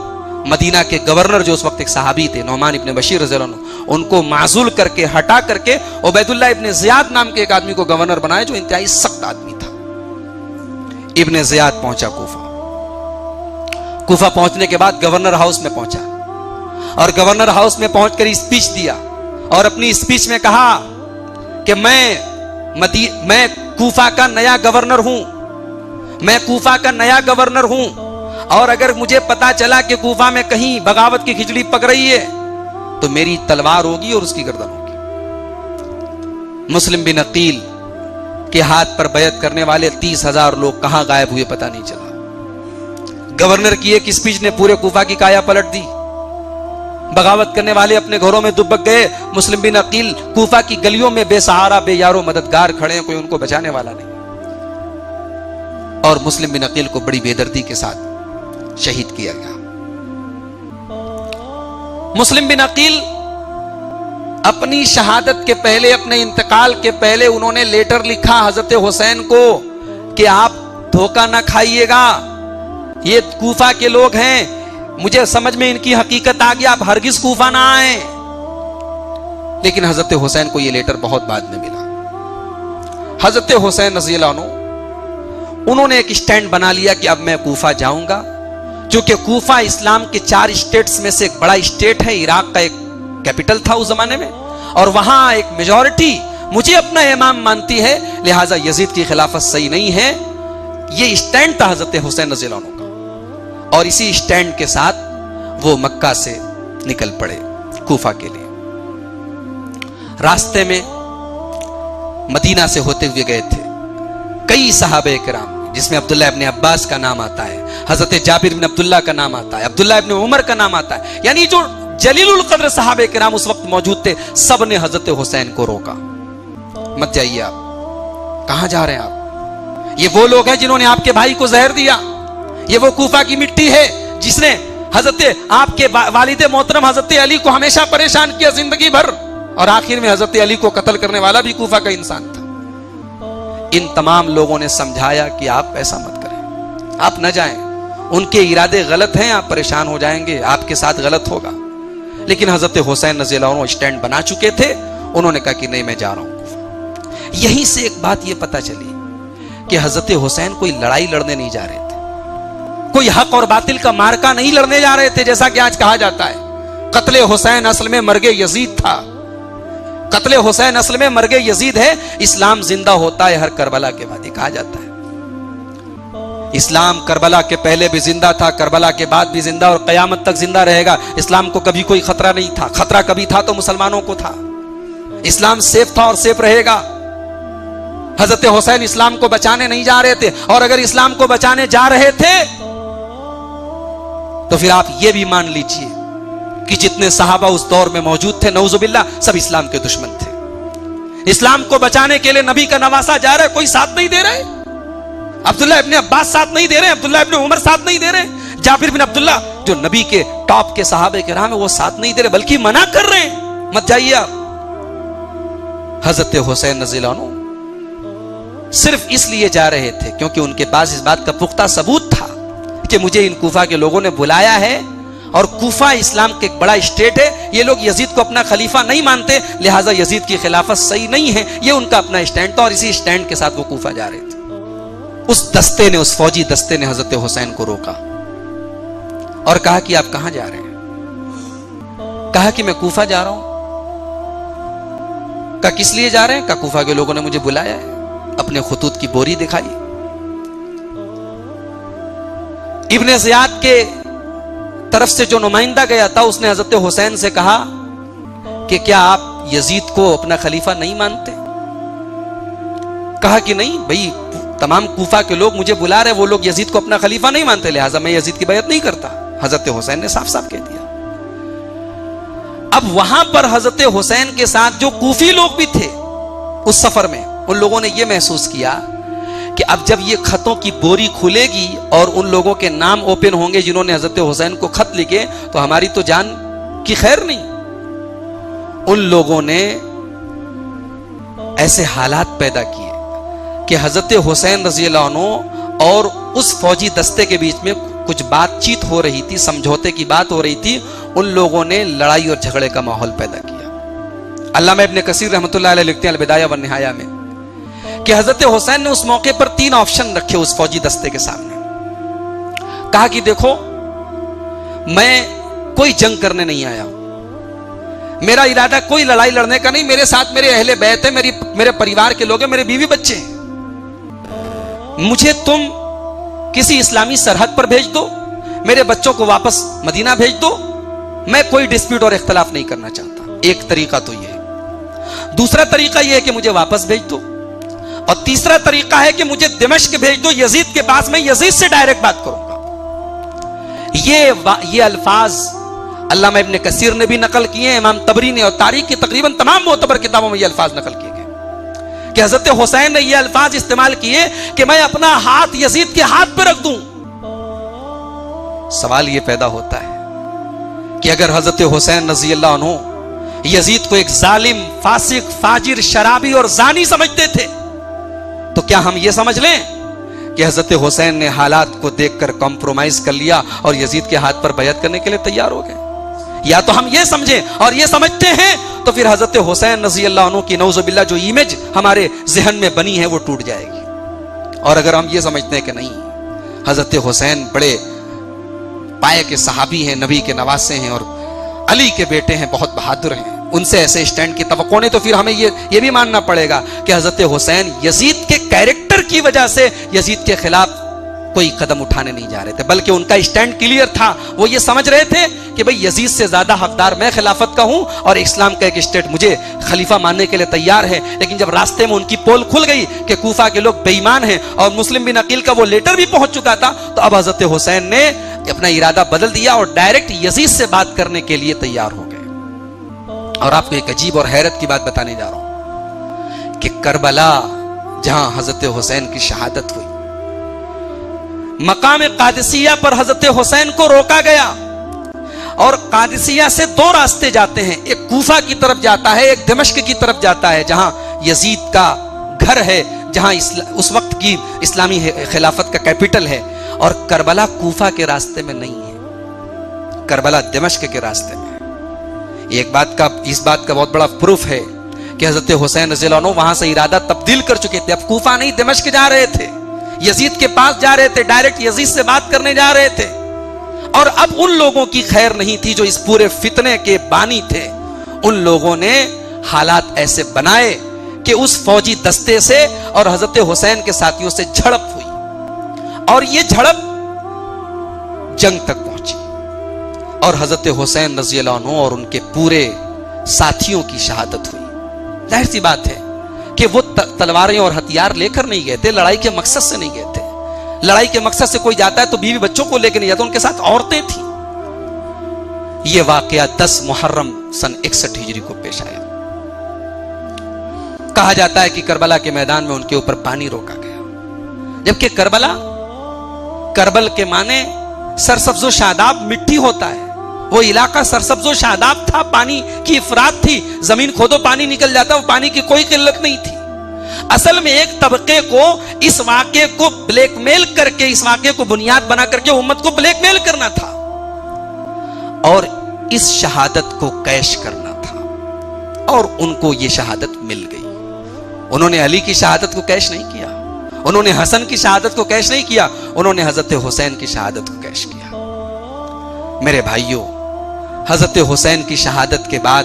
مدینہ کے گورنر جو اس وقت ایک صحابی تھے، نعمان ابن بشیر رضی اللہ عنہ، ان کو معزول کر کے، ہٹا کر کے عبید اللہ ابن زیاد نام کے ایک آدمی کو گورنر بنایا جو انتہائی سخت آدمی تھا۔ ابن زیاد پہنچا کوفہ پہنچنے کے بعد گورنر ہاؤس میں پہنچا اور گورنر ہاؤس میں پہنچ کر اسپیچ دیا اور اپنی اسپیچ میں کہا کہ میں کوفہ کا نیا گورنر ہوں، میں کوفہ کا نیا گورنر ہوں، اور اگر مجھے پتا چلا کہ کوفہ میں کہیں بغاوت کی کھچڑی پک رہی ہے تو میری تلوار ہوگی اور اس کی گردن ہوگی۔ مسلم بن عقیل کے ہاتھ پر بیعت کرنے والے 30,000 لوگ کہاں غائب ہوئے پتا نہیں چلا۔ گورنر کی ایک اسپیچ نے پورے کوفہ کی کایا پلٹ دی، بغاوت کرنے والے اپنے گھروں میں دبک گئے۔ مسلم بن عقیل کوفہ کی گلیوں میں بے سہارا، بے یارو مددگار کھڑے ہیں، کوئی ان کو بچانے والا نہیں، اور مسلم بن عقیل کو بڑی بے دردی کے ساتھ شہید کیا گیا۔ مسلم بن عقیل اپنی شہادت کے پہلے، اپنے انتقال کے پہلے انہوں نے لیٹر لکھا حضرت حسین کو کہ آپ دھوکہ نہ کھائیے گا، یہ کوفہ کے لوگ ہیں، مجھے سمجھ میں ان کی حقیقت آ گیا، آپ ہرگز کوفہ نہ آئیں۔ لیکن حضرت حسین کو یہ لیٹر بہت بعد میں ملا۔ حضرت حسین رضی اللہ عنہ انہوں نے ایک اسٹینڈ بنا لیا کہ اب میں کوفہ جاؤں گا، چونکہ کوفہ اسلام کے 4 اسٹیٹس میں سے ایک بڑا اسٹیٹ ہے، عراق کا ایک کیپٹل تھا اس زمانے میں، اور وہاں ایک میجورٹی مجھے اپنا امام مانتی ہے، لہٰذا یزید کی خلافت صحیح نہیں ہے۔ یہ اسٹینڈ تھا حضرت حسین رضی اللہ عنہ کا، اور اسی اسٹینڈ کے ساتھ وہ مکہ سے نکل پڑے کوفہ کے لیے۔ راستے میں مدینہ سے ہوتے ہوئے گئے تھے کئی صحابہ کرام، جس میں عبداللہ ابن عباس کا نام آتا ہے، حضرت جابر بن عبداللہ کا نام آتا ہے، عبداللہ ابن عمر کا نام آتا ہے، یعنی جو جلیل القدر صحابہ کرام اس وقت موجود تھے، سب نے حضرت حسین کو روکا، مت جائیے آپ، کہاں جا رہے ہیں آپ؟ یہ وہ لوگ ہیں جنہوں نے آپ کے بھائی کو زہر دیا، یہ وہ کوفہ کی مٹی ہے جس نے حضرت آپ کے والد محترم حضرت علی کو ہمیشہ پریشان کیا زندگی بھر، اور آخر میں حضرت علی کو قتل کرنے والا بھی کوفہ کا انسان تھا۔ ان تمام لوگوں نے سمجھایا کہ آپ ایسا مت کریں، آپ نہ جائیں، ان کے ارادے غلط ہیں، آپ پریشان ہو جائیں گے، آپ کے ساتھ غلط ہوگا۔ لیکن حضرت حسین رضی اللہ عنہ اسٹینڈ بنا چکے تھے، انہوں نے کہا کہ نہیں، میں جا رہا ہوں۔ یہیں سے ایک بات یہ پتہ چلی کہ حضرت حسین کوئی لڑائی لڑنے نہیں جا رہے تھے، کوئی حق اور باطل کا مارکا نہیں لڑنے جا رہے تھے، جیسا کہ آج کہا جاتا ہے قتل حسین اصل میں مرگ یزید تھا، قتل حسین اصل میں مرگ یزید ہے، اسلام زندہ ہوتا ہے ہر کربلا کے بعد، یہ کہا جاتا ہے۔ اسلام کربلا کے پہلے بھی زندہ تھا، کربلا کے بعد بھی زندہ، اور قیامت تک زندہ رہے گا۔ اسلام کو کبھی کوئی خطرہ نہیں تھا، خطرہ کبھی تھا تو مسلمانوں کو تھا۔ اسلام سیف تھا اور سیف رہے گا۔ حضرت حسین اسلام کو بچانے نہیں جا رہے تھے، اور اگر اسلام کو بچانے جا رہے تھے تو پھر آپ یہ بھی مان لیجئے کہ جتنے صحابہ اس دور میں موجود تھے نعوذ باللہ سب اسلام کے دشمن تھے۔ اسلام کو بچانے کے لیے نبی کا نواسا جا رہا ہے، کوئی ساتھ نہیں دے رہے، عبداللہ ابن عباس ساتھ نہیں دے رہے، عبداللہ ابن عمر ساتھ نہیں دے رہے، جابر بن عبداللہ جو نبی کے ٹاپ کے صحابہ کرام ہیں وہ ساتھ نہیں دے رہے، بلکہ منع کر رہے ہیں، مت جائیے آپ۔ حضرت حسین رضی اللہ عنہ صرف اس لیے جا رہے تھے کیونکہ ان کے پاس اس بات کا پختہ ثبوت تھا کہ مجھے ان کوفہ کے لوگوں نے بلایا ہے، اور کوفہ اسلام کے ایک بڑا اسٹیٹ ہے، یہ لوگ یزید کو اپنا خلیفہ نہیں مانتے، لہٰذا یزید کی خلافت صحیح نہیں ہے، یہ ان کا اپنا اسٹینڈ تھا، اور اسی اسٹینڈ کے ساتھ وہ کوفہ جا رہے تھے۔ اس دستے نے، اس فوجی دستے نے حضرت حسین کو روکا اور کہا کہ آپ کہاں جا رہے ہیں؟ کہا کہ میں کوفہ جا رہا ہوں۔ کہا کس لیے جا رہے ہیں؟ کہا کوفہ کے لوگوں نے مجھے بلایا ہے۔ اپنے خطوط کی بوری دکھائی۔ ابن زیاد کے طرف سے جو نمائندہ گیا تھا اس نے حضرت حسین سے کہا کہ کیا آپ یزید کو اپنا خلیفہ نہیں مانتے؟ کہا کہ نہیں بھئی، تمام کوفہ کے لوگ مجھے بلا رہے، وہ لوگ یزید کو اپنا خلیفہ نہیں مانتے، لہٰذا میں یزید کی بیعت نہیں کرتا۔ حضرت حسین نے صاف صاف کہہ دیا۔ اب وہاں پر حضرت حسین کے ساتھ جو کوفی لوگ بھی تھے اس سفر میں، ان لوگوں نے یہ محسوس کیا کہ اب جب یہ خطوں کی بوری کھلے گی اور ان لوگوں کے نام اوپن ہوں گے جنہوں نے حضرت حسین کو خط لکھے، تو ہماری تو جان کی خیر نہیں۔ ان لوگوں نے ایسے حالات پیدا کیے کہ حضرت حسین رضی اللہ عنہ اور اس فوجی دستے کے بیچ میں کچھ بات چیت ہو رہی تھی، سمجھوتے کی بات ہو رہی تھی، ان لوگوں نے لڑائی اور جھگڑے کا ماحول پیدا کیا۔ علامہ ابن کثیر رحمۃ اللہ علیہ لکھتے ہیں البدایہ والنہایہ میں کہ حضرت حسین نے اس موقع پر 3 آپشن رکھے اس فوجی دستے کے سامنے۔ کہا کہ دیکھو، میں کوئی جنگ کرنے نہیں آیا ہوں، میرا ارادہ کوئی لڑائی لڑنے کا نہیں، میرے ساتھ میرے اہل بیت ہیں، میرے پریوار کے لوگ ہیں، میرے بیوی بچے ہیں، مجھے تم کسی اسلامی سرحد پر بھیج دو، میرے بچوں کو واپس مدینہ بھیج دو، میں کوئی ڈسپیوٹ اور اختلاف نہیں کرنا چاہتا۔ ایک طریقہ تو یہ ہے۔ دوسرا طریقہ یہ ہے کہ مجھے واپس بھیج دو، اور تیسرا طریقہ ہے کہ مجھے دمشق بھیج دو یزید کے پاس، میں یزید سے ڈائریکٹ بات کروں گا۔ یہ الفاظ علامہ ابن کثیر نے بھی نقل کیے ہیں، امام طبری نے، اور تاریخ کی تقریباً تمام معتبر کتابوں میں یہ الفاظ نقل کیے گئے کہ حضرت حسین نے یہ الفاظ استعمال کیے کہ میں اپنا ہاتھ یزید کے ہاتھ پہ رکھ دوں۔ سوال یہ پیدا ہوتا ہے کہ اگر حضرت حسین رضی اللہ عنہ یزید کو ایک ظالم، فاسق، فاجر، شرابی اور زانی سمجھتے تھے، تو کیا ہم یہ سمجھ لیں کہ کہ حضرت حسین نے حالات کو دیکھ کر کمپرومائز کر لیا اور یزید کے ہاتھ پر بیعت کرنے کے لیے تیار ہو گئے. یا تو ہم یہ سمجھیں اور یہ سمجھتے ہیں تو پھر حضرت حسین رضی اللہ عنہ کی نعوذ باللہ جو امیج ہمارے ذہن میں بنی ہے وہ ٹوٹ جائے گی. اور اگر ہم یہ سمجھتے ہیں کہ نہیں، حضرت حسین بڑے پائے کے صحابی ہیں، نبی کے نواسے ہیں اور علی کے بیٹے ہیں، بہت بہادر ہیں، ان سے ایسے اسٹینڈ کی توقع نہیں، تو پھر ہمیں یہ بھی ماننا پڑے گا کہ حضرت حسین یزید کے کیریکٹر کی وجہ سے یزید کے خلاف کوئی قدم اٹھانے نہیں جا رہے تھے، بلکہ ان کا اسٹینڈ کلیئر تھا. وہ یہ سمجھ رہے تھے کہ بھئی یزید سے زیادہ حقدار میں خلافت کا ہوں اور اسلام کا ایک اسٹیٹ مجھے خلیفہ ماننے کے لیے تیار ہے. لیکن جب راستے میں ان کی پول کھل گئی کہ کوفہ کے لوگ بے ایمان ہیں اور مسلم بن عقیل کا وہ لیٹر بھی پہنچ چکا تھا، تو اب حضرت حسین نے اپنا ارادہ بدل دیا اور ڈائریکٹ یزید سے بات کرنے کے لیے تیار ہو گئے. اور آپ کو ایک عجیب اور حیرت کی بات بتانے جا رہا ہوں کہ کربلا جہاں حضرت حسین کی شہادت ہوئی، مقام قادسیہ پر حضرت حسین کو روکا گیا. اور قادسیہ سے دو راستے جاتے ہیں، ایک کوفہ کی طرف جاتا ہے، ایک دمشق کی طرف جاتا ہے جہاں یزید کا گھر ہے، جہاں اس وقت کی اسلامی خلافت کا کیپٹل ہے. اور کربلا کوفہ کے راستے میں نہیں ہے، کربلا دمشق کے راستے میں. اس بات کا بہت بڑا پروف ہے کہ حضرت حسین رضی اللہ عنہ وہاں سے ارادہ تبدیل کر چکے تھے. اب کوفہ نہیں، دمشق جا رہے تھے، یزید کے پاس جا رہے تھے، ڈائریکٹ یزید سے بات کرنے جا رہے تھے. اور اب ان لوگوں کی خیر نہیں تھی جو اس پورے فتنے کے بانی تھے. ان لوگوں نے حالات ایسے بنائے کہ اس فوجی دستے سے اور حضرت حسین کے ساتھیوں سے جھڑپ ہوئی، اور یہ جھڑپ جنگ تک پہنچی اور حضرت حسین رضی اللہ عنہ اور ان کے پورے ساتھیوں کی شہادت ہوئی. ظاہر سی بات ہے کہ وہ تلواریں اور ہتھیار لے کر نہیں گئے تھے، لڑائی کے مقصد سے نہیں گئے تھے. لڑائی کے مقصد سے کوئی جاتا ہے تو بیوی بچوں کو لے کے نہیں جاتا، ان کے ساتھ عورتیں تھیں. یہ واقعہ 10 محرم سن 61 ہجری کو پیش آیا. کہا جاتا ہے کہ کربلا کے میدان میں ان کے اوپر پانی روکا گیا، جبکہ کربل کے معنی سرسبز و شاداب مٹی ہوتا ہے. وہ علاقہ سرسبز و شاداب تھا، پانی کی افراد تھی، زمین کھودو پانی نکل جاتا، وہ پانی کی کوئی قلت نہیں تھی. اصل میں ایک طبقے کو اس واقعے کو بلیک میل کر کے، اس واقعے کو بنیاد بنا کر کے امت کو بلیک میل کرنا تھا اور اس شہادت کو کیش کرنا تھا، اور ان کو یہ شہادت مل گئی. انہوں نے علی کی شہادت کو کیش نہیں کیا، انہوں نے حسن کی شہادت کو کیش نہیں کیا، انہوں نے حضرت حسین کی شہادت کو کیش کیا. میرے بھائیوں، حضرت حسین کی شہادت کے بعد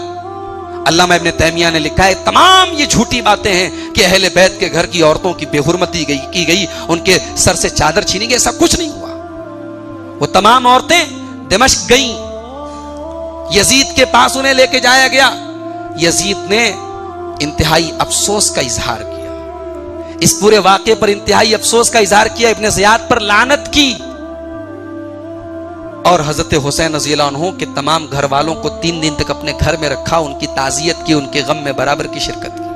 علامہ ابن تیمیہ نے لکھا ہے تمام یہ جھوٹی باتیں ہیں کہ اہل بیت کے گھر کی عورتوں کی بے حرمتی کی گئی، ان کے سر سے چادر چھینی گئی، ایسا کچھ نہیں ہوا. وہ تمام عورتیں دمشق گئیں، یزید کے پاس انہیں لے کے جایا گیا. یزید نے انتہائی افسوس کا اظہار کیا، اس پورے واقعے پر انتہائی افسوس کا اظہار کیا، ابن زیاد پر لعنت کی، اور حضرت حسین رضی اللہ عنہ کے تمام گھر والوں کو 3 دن تک اپنے گھر میں رکھا، ان کی تعزیت کی، ان کے غم میں برابر کی شرکت کی.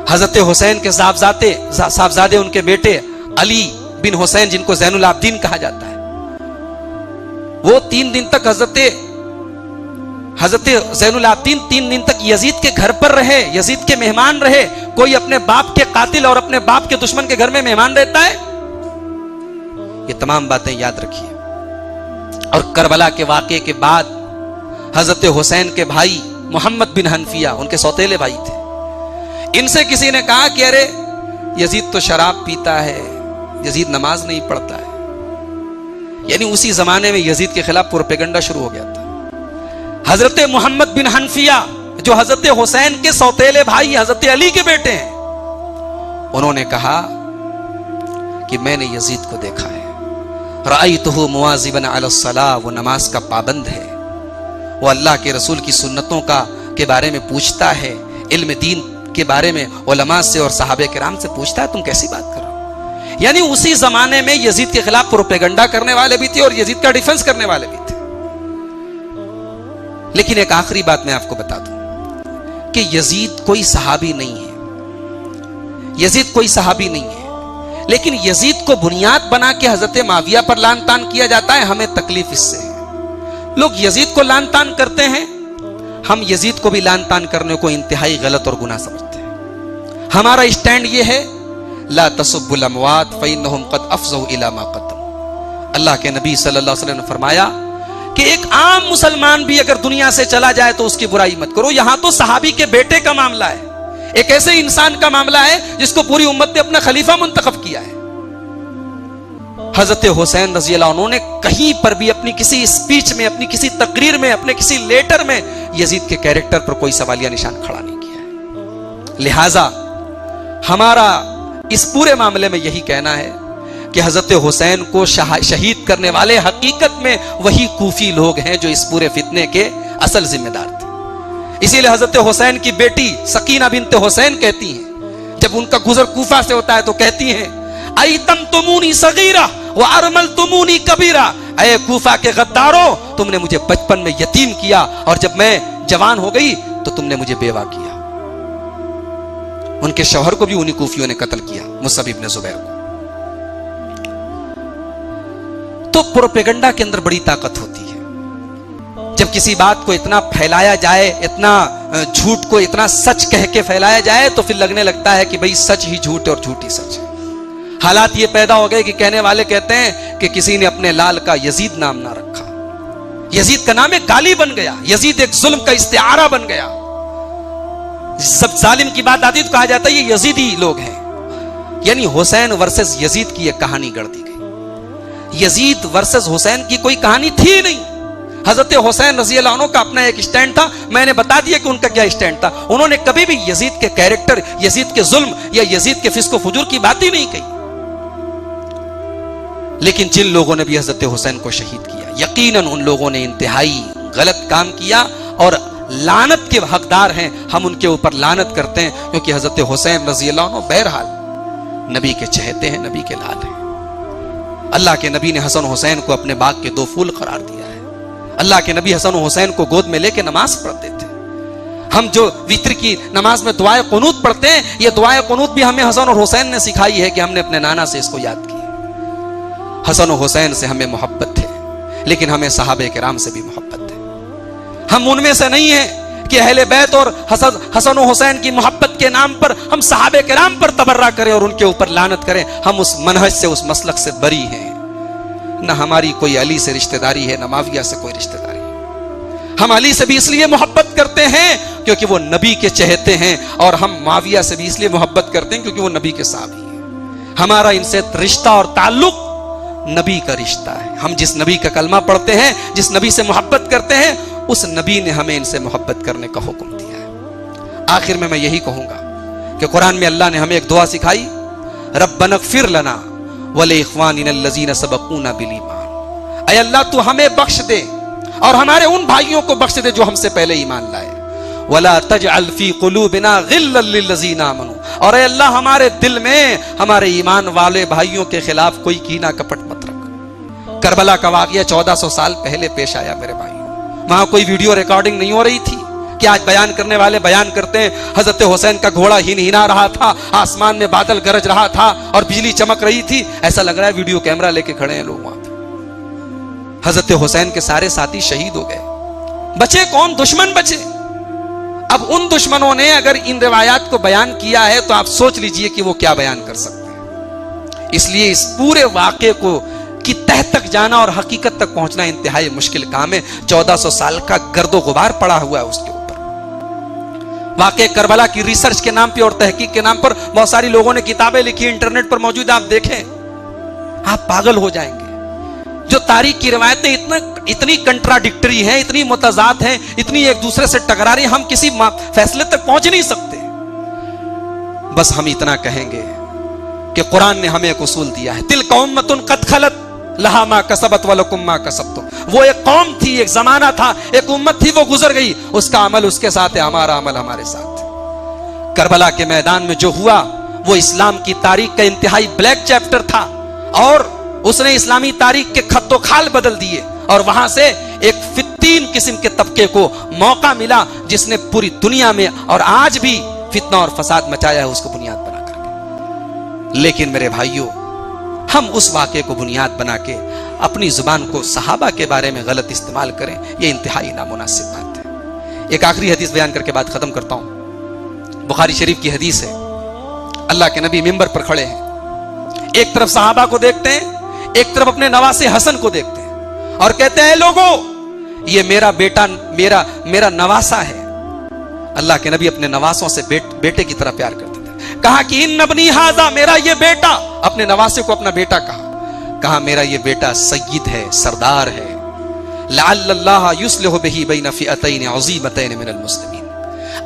حضرت حسین کے صاحبزادے ان کے بیٹے علی بن حسین، جن کو زین العابدین کہا جاتا ہے، وہ 3 دن تک حضرت زین العابدین 3 دن تک یزید کے گھر پر رہے، یزید کے مہمان رہے. کوئی اپنے باپ کے قاتل اور اپنے باپ کے دشمن کے گھر میں مہمان رہتا ہے؟ یہ تمام باتیں یاد رکھیے. اور کربلا کے واقعے کے بعد حضرت حسین کے بھائی محمد بن حنفیہ، ان کے سوتیلے بھائی تھے، ان سے کسی نے کہا کہ ارے یزید تو شراب پیتا ہے، یزید نماز نہیں پڑھتا ہے. یعنی اسی زمانے میں یزید کے خلاف پروپیگنڈا شروع ہو گیا تھا. حضرت محمد بن حنفیہ جو حضرت حسین کے سوتیلے بھائی حضرت علی کے بیٹے ہیں، انہوں نے کہا کہ میں نے یزید کو دیکھا ہے، رأیتہ مواظبا علی الصلاۃ، وہ نماز کا پابند ہے، وہ اللہ کے رسول کی سنتوں کے بارے میں پوچھتا ہے، علم دین کے بارے میں علماء سے اور صحابہ کرام سے پوچھتا ہے. تم کیسی بات کر رہے ہو؟ یعنی اسی زمانے میں یزید کے خلاف پروپیگنڈا کرنے والے بھی تھے اور یزید کا ڈیفنس کرنے والے بھی تھے. لیکن ایک آخری بات میں آپ کو بتا دوں کہ یزید کوئی صحابی نہیں ہے، یزید کوئی صحابی نہیں ہے، لیکن یزید کو بنیاد بنا کے حضرت معاویہ پر لعن طعن کیا جاتا ہے. ہمیں تکلیف اس سے ہے. لوگ یزید کو لعن طعن کرتے ہیں، ہم یزید کو بھی لعن طعن کرنے کو انتہائی غلط اور گناہ سمجھتے ہیں. ہمارا اسٹینڈ یہ ہے لا تسبوا الاموات فانهم قد افضوا الى ما قدموا. اللہ کے نبی صلی اللہ علیہ وسلم نے فرمایا کہ ایک عام مسلمان بھی اگر دنیا سے چلا جائے تو اس کی برائی مت کرو. یہاں تو صحابی کے بیٹے کا معاملہ ہے, ایک ایسے انسان کا معاملہ ہے جس کو پوری امت نے اپنا خلیفہ منتخب کیا ہے. حضرت حسین رضی اللہ عنہ نے کہیں پر بھی اپنی کسی اسپیچ میں, اپنی کسی تقریر میں, اپنے کسی لیٹر میں یزید کے کیریکٹر پر کوئی سوالیہ نشان کھڑا نہیں کیا ہے. لہٰذا ہمارا اس پورے معاملے میں یہی کہنا ہے کہ حضرت حسین کو شہید کرنے والے حقیقت میں وہی کوفی لوگ ہیں جو اس پورے فتنے کے اصل ذمہ دار تھے. اسی لیے حضرت حسین کی بیٹی سکینہ بنت حسین کہتی ہیں, جب ان کا گزر کوفہ سے ہوتا ہے تو کہتی ہیں ایتمتمونی صغیرہ وارملتمونی کبیرہ, اے کوفہ کے غداروں تم نے مجھے بچپن میں یتیم کیا اور جب میں جوان ہو گئی تو تم نے مجھے بیوہ کیا. ان کے شوہر کو بھی انہی کوفیوں نے قتل کیا, مصعب ابن زبیر کو. تو پروپیگنڈا کے اندر بڑی طاقت ہوتی ہے. جب کسی بات کو اتنا پھیلایا جائے, اتنا جھوٹ کو اتنا سچ کہہ کے پھیلایا جائے تو پھر لگنے لگتا ہے کہ بھئی سچ ہی جھوٹ اور جھوٹ ہی سچ ہے. حالات یہ پیدا ہو گئے کہ کہنے والے کہتے ہیں کہ کسی نے اپنے لال کا یزید نام نہ رکھا. یزید کا نام ایک گالی بن گیا, یزید ایک ظلم کا استعارہ بن گیا. سب ظالم کی بات آتی تو کہا جاتا ہے یہ یزیدی لوگ ہیں. یعنی حسین ورسز یزید کی ایک کہانی گڑھ دی گئی. یزید ورسز حسین کی کوئی کہانی تھی نہیں. حضرت حسین رضی اللہ عنہ کا اپنا ایک سٹینڈ تھا. میں نے بتا دیا کہ ان کا کیا سٹینڈ تھا. انہوں نے کبھی بھی یزید کے کیریکٹر, یزید کے ظلم یا یزید کے فسق و فجور کی بات ہی نہیں کہی. لیکن جن لوگوں نے بھی حضرت حسین کو شہید کیا, یقیناً ان لوگوں نے انتہائی غلط کام کیا اور لعنت کے حقدار ہیں. ہم ان کے اوپر لعنت کرتے ہیں کیونکہ حضرت حسین رضی اللہ عنہ بہرحال نبی کے چہتے ہیں, نبی کے لال ہیں. اللہ کے نبی نے حسن و حسین کو اپنے باغ کے دو پھول قرار دیا ہے. اللہ کے نبی حسن و حسین کو گود میں لے کے نماز پڑھتے تھے. ہم جو وتر کی نماز میں دعائے قنوت پڑھتے ہیں, یہ دعائے قنوت بھی ہمیں حسن اور حسین نے سکھائی ہے کہ ہم نے اپنے نانا سے اس کو یاد کیا. حسن و حسین سے ہمیں محبت ہے, لیکن ہمیں صحابہ کرام سے بھی محبت ہے. ہم ان میں سے نہیں ہیں کہ اہل بیت اور حسن و حسین کی محبت کے نام پر ہم صحابہ کرام پر تبرہ کریں اور ان کے اوپر لعنت کریں. ہم اس منہج سے, اس مسلک سے بری ہیں. نہ ہماری کوئی علی سے رشتہ داری ہے, نہ معاویہ سے کوئی رشتہ داری ہے. ہم علی سے بھی اس لیے محبت کرتے ہیں کیونکہ وہ نبی کے چہتے ہیں, اور ہم معاویہ سے بھی اس لیے محبت کرتے ہیں کیونکہ وہ نبی کے صحابی ہیں. ہمارا ان سے رشتہ اور تعلق نبی کا رشتہ ہے. ہم جس نبی کا کلمہ پڑھتے ہیں, جس نبی سے محبت کرتے ہیں, اس نبی نے ہمیں ان سے محبت کرنے کا حکم دیا ہے. آخر میں یہی کہوں گا کہ قرآن میں اللہ نے ہمیں ایک دعا سکھائی, ربنا اغفر لنا ولاخواننا الذین سبقونا بالایمان. اے اللہ تو ہمیں بخش دے اور ہمارے ان بھائیوں کو بخش دے جو ہم سے پہلے ایمان لائے. ولا تجعل فی قلوبنا غلا للذین آمنوا. اور اے اللہ ہمارے دل میں ہمارے ایمان والے بھائیوں کے خلاف کوئی کینہ کپٹ مت رکھ. کربلا کا واقعہ 1400 سال پہلے پیش آیا میرے بھائیوں. وہاں کوئی ویڈیو ریکارڈنگ نہیں ہو رہی تھی کہ آج بیان کرنے والے بیان کرتے ہیں حضرت حسین کا گھوڑا ہنہنا رہا تھا, آسمان میں بادل گرج رہا تھا اور بجلی چمک رہی تھی. ایسا لگ رہا ہے ویڈیو کیمرہ لے کے کھڑے ہیں لوگ وہاں پہ. حضرت حسین کے سارے ساتھی شہید ہو گئے. بچے کون؟ دشمن بچے. اب ان دشمنوں نے اگر ان روایات کو بیان کیا ہے تو آپ سوچ لیجئے کہ وہ کیا بیان کر سکتے ہیں. اس لیے اس پورے واقعے کو کی تہ تک جانا اور حقیقت تک پہنچنا انتہائی مشکل کام ہے. 1400 سال کا گرد و غبار پڑا ہوا ہے اس کے اوپر. واقعہ کربلا کی ریسرچ کے نام پہ اور تحقیق کے نام پر بہت ساری لوگوں نے کتابیں لکھی, انٹرنیٹ پر موجود, آپ دیکھیں آپ پاگل ہو جائیں گے. جو تاریخ کی روایتیں اتنی کنٹراڈکٹری ہیں, اتنی متضاد ہیں, اتنی ایک دوسرے سے ٹکرا رہی ہیں, ہم کسی فیصلے تک پہنچ نہیں سکتے. بس ہم اتنا کہیں گے کہ قرآن نے ہمیں ایک اصول دیا ہے, تلک امۃ قد خلت لہا ما کسبت ولکم ما کسبتم. وہ ایک قوم تھی, ایک زمانہ تھا, ایک امت تھی, وہ گزر گئی, اس کا عمل اس کے ساتھ ہے, ہمارا عمل ہمارے ساتھ. کربلا کے میدان میں جو ہوا وہ اسلام کی تاریخ کا انتہائی بلیک چیپٹر تھا, اور اس نے اسلامی تاریخ کے خط و خال بدل دیے, اور وہاں سے ایک فتین قسم کے طبقے کو موقع ملا جس نے پوری دنیا میں اور آج بھی فتنہ اور فساد مچایا ہے, اس کو بنیاد بنا کر کے. لیکن میرے بھائیوں, ہم اس واقعے کو بنیاد بنا کے اپنی زبان کو صحابہ کے بارے میں غلط استعمال کریں, یہ انتہائی نامناسب بات ہے. ایک آخری حدیث بیان کر کے بات ختم کرتا ہوں. بخاری شریف کی حدیث ہے, اللہ کے نبی منبر پر کھڑے ہیں، ایک طرف صحابہ کو دیکھتے ہیں، ایک طرف اپنے نواسے حسن کو دیکھتے ہیں اور کہتے ہیں اے لوگوں، یہ میرا بیٹا میرا نواسا ہے۔ اللہ کے نبی اپنے نواسوں سے بیٹے کی طرح پیار کرتے تھے۔ کہا کہ ان ابنی ھذا، میرا یہ بیٹا، اپنے نواسے کو اپنا بیٹا کہا میرا یہ بیٹا سید ہے، سردار ہے، لعل اللہ یصلح بہ بین فئتین عظیمتین من المسلمین،